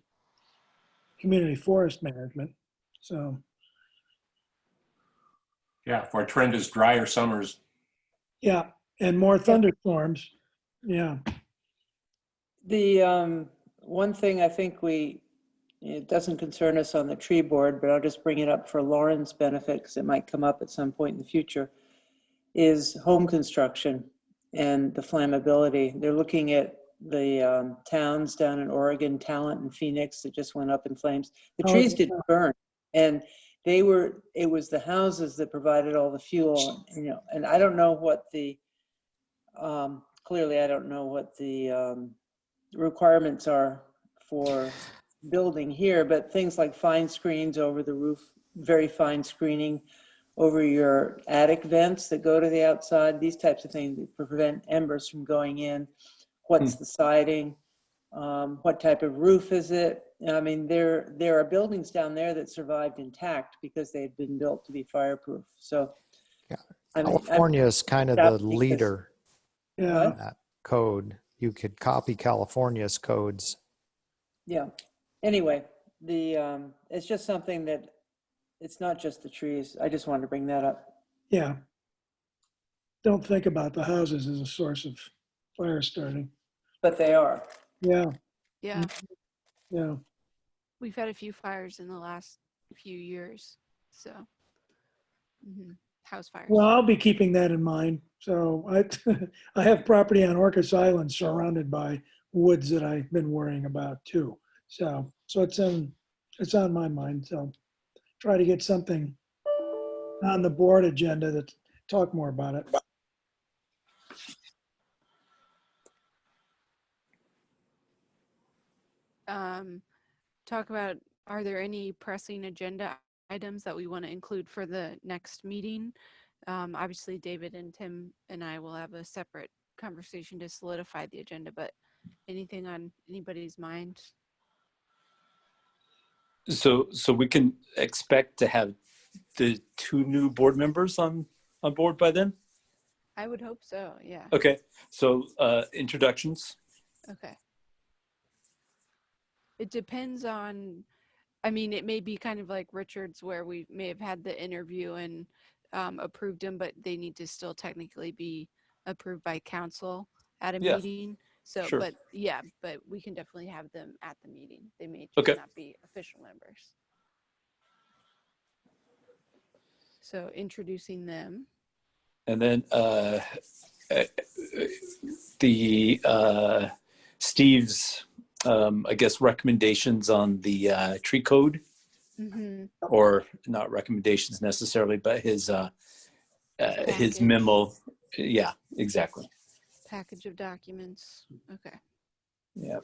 community forest management. So. Yeah, if our trend is drier summers. Yeah, and more thunderstorms. Yeah. The one thing I think it doesn't concern us on the tree board, but I'll just bring it up for Lauren's benefit because it might come up at some point in the future, is home construction and the flammability. They're looking at the towns down in Oregon, Talent and Phoenix, that just went up in flames. The trees didn't burn, and it was the houses that provided all the fuel, you know, and I don't know what the, clearly I don't know what the requirements are for building here, but things like fine screens over the roof, very fine screening over your attic vents that go to the outside, these types of things that prevent embers from going in. What's the siding? What type of roof is it? I mean, there are buildings down there that survived intact because they've been built to be fireproof. So, Yeah. I mean, California is kind of the leader Yeah. in that code. You could copy California's codes. Yeah. Anyway, it's just something that it's not just the trees. I just wanted to bring that up. Yeah. Don't think about the houses as a source of fire starting. But they are. Yeah. Yeah, Yeah. we've had a few fires in the last few years. So, house fires. Well, I'll be keeping that in mind. So I have property on Orcas Island surrounded by woods that I've been worrying about too. So it's on my mind. So try to get something on the board agenda to talk more about it. Talk about, are there any pressing agenda items that we want to include for the next meeting? Obviously, David and Tim and I will have a separate conversation to solidify the agenda, but anything on anybody's mind? So we can expect to have the 2 new board members on board by then? I would hope so, yeah. Okay, so introductions. Okay. It depends on, I mean, it may be kind of like Richard's where we may have had the interview and approved them, but they need to still technically be approved by council at a meeting. So, sure. but we can definitely have them at the meeting. They may just Okay. not be official members. So introducing them. And then the Steve's I guess, recommendations on the tree code, Mm-hmm. or not recommendations necessarily, but his Package. memo. Yeah, exactly. Package of documents. Okay. Yeah.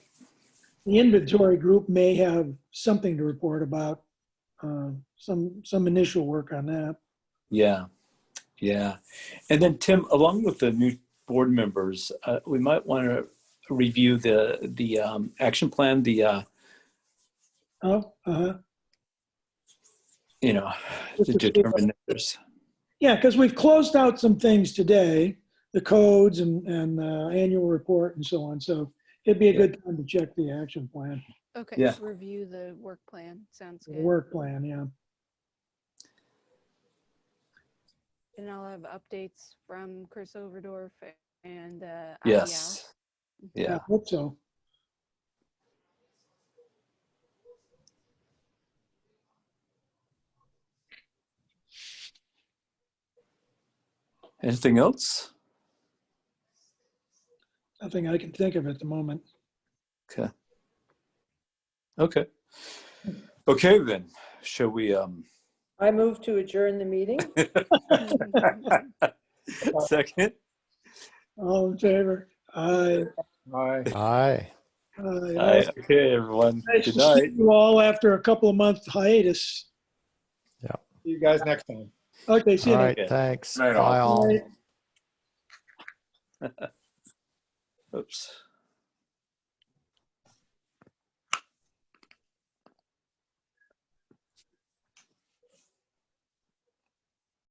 The inventory group may have something to report about, some initial work on that. Yeah. Yeah. And then Tim, along with the new board members, we might want to review the action plan, the Oh, uh-huh. to determine if there's. Yeah, because we've closed out some things today, the codes and annual report and so on. So it'd be a good time to check the action plan, Okay. Yeah. Review the work plan. Sounds the good. work plan, yeah. And I'll have updates from Chris Overdorf and Yes. I Yeah. hope so. Anything else? Nothing I can think of at the moment. Okay. Okay. Okay, then. Shall we I move to adjourn the meeting. second? All in favor? Aye. Aye. Aye. Aye. Okay, everyone. Nice Good to see night. you all after a couple of months hiatus. See you guys next time. Okay, see you All next. right, thanks. Night, all. Bye all. Bye. Oops.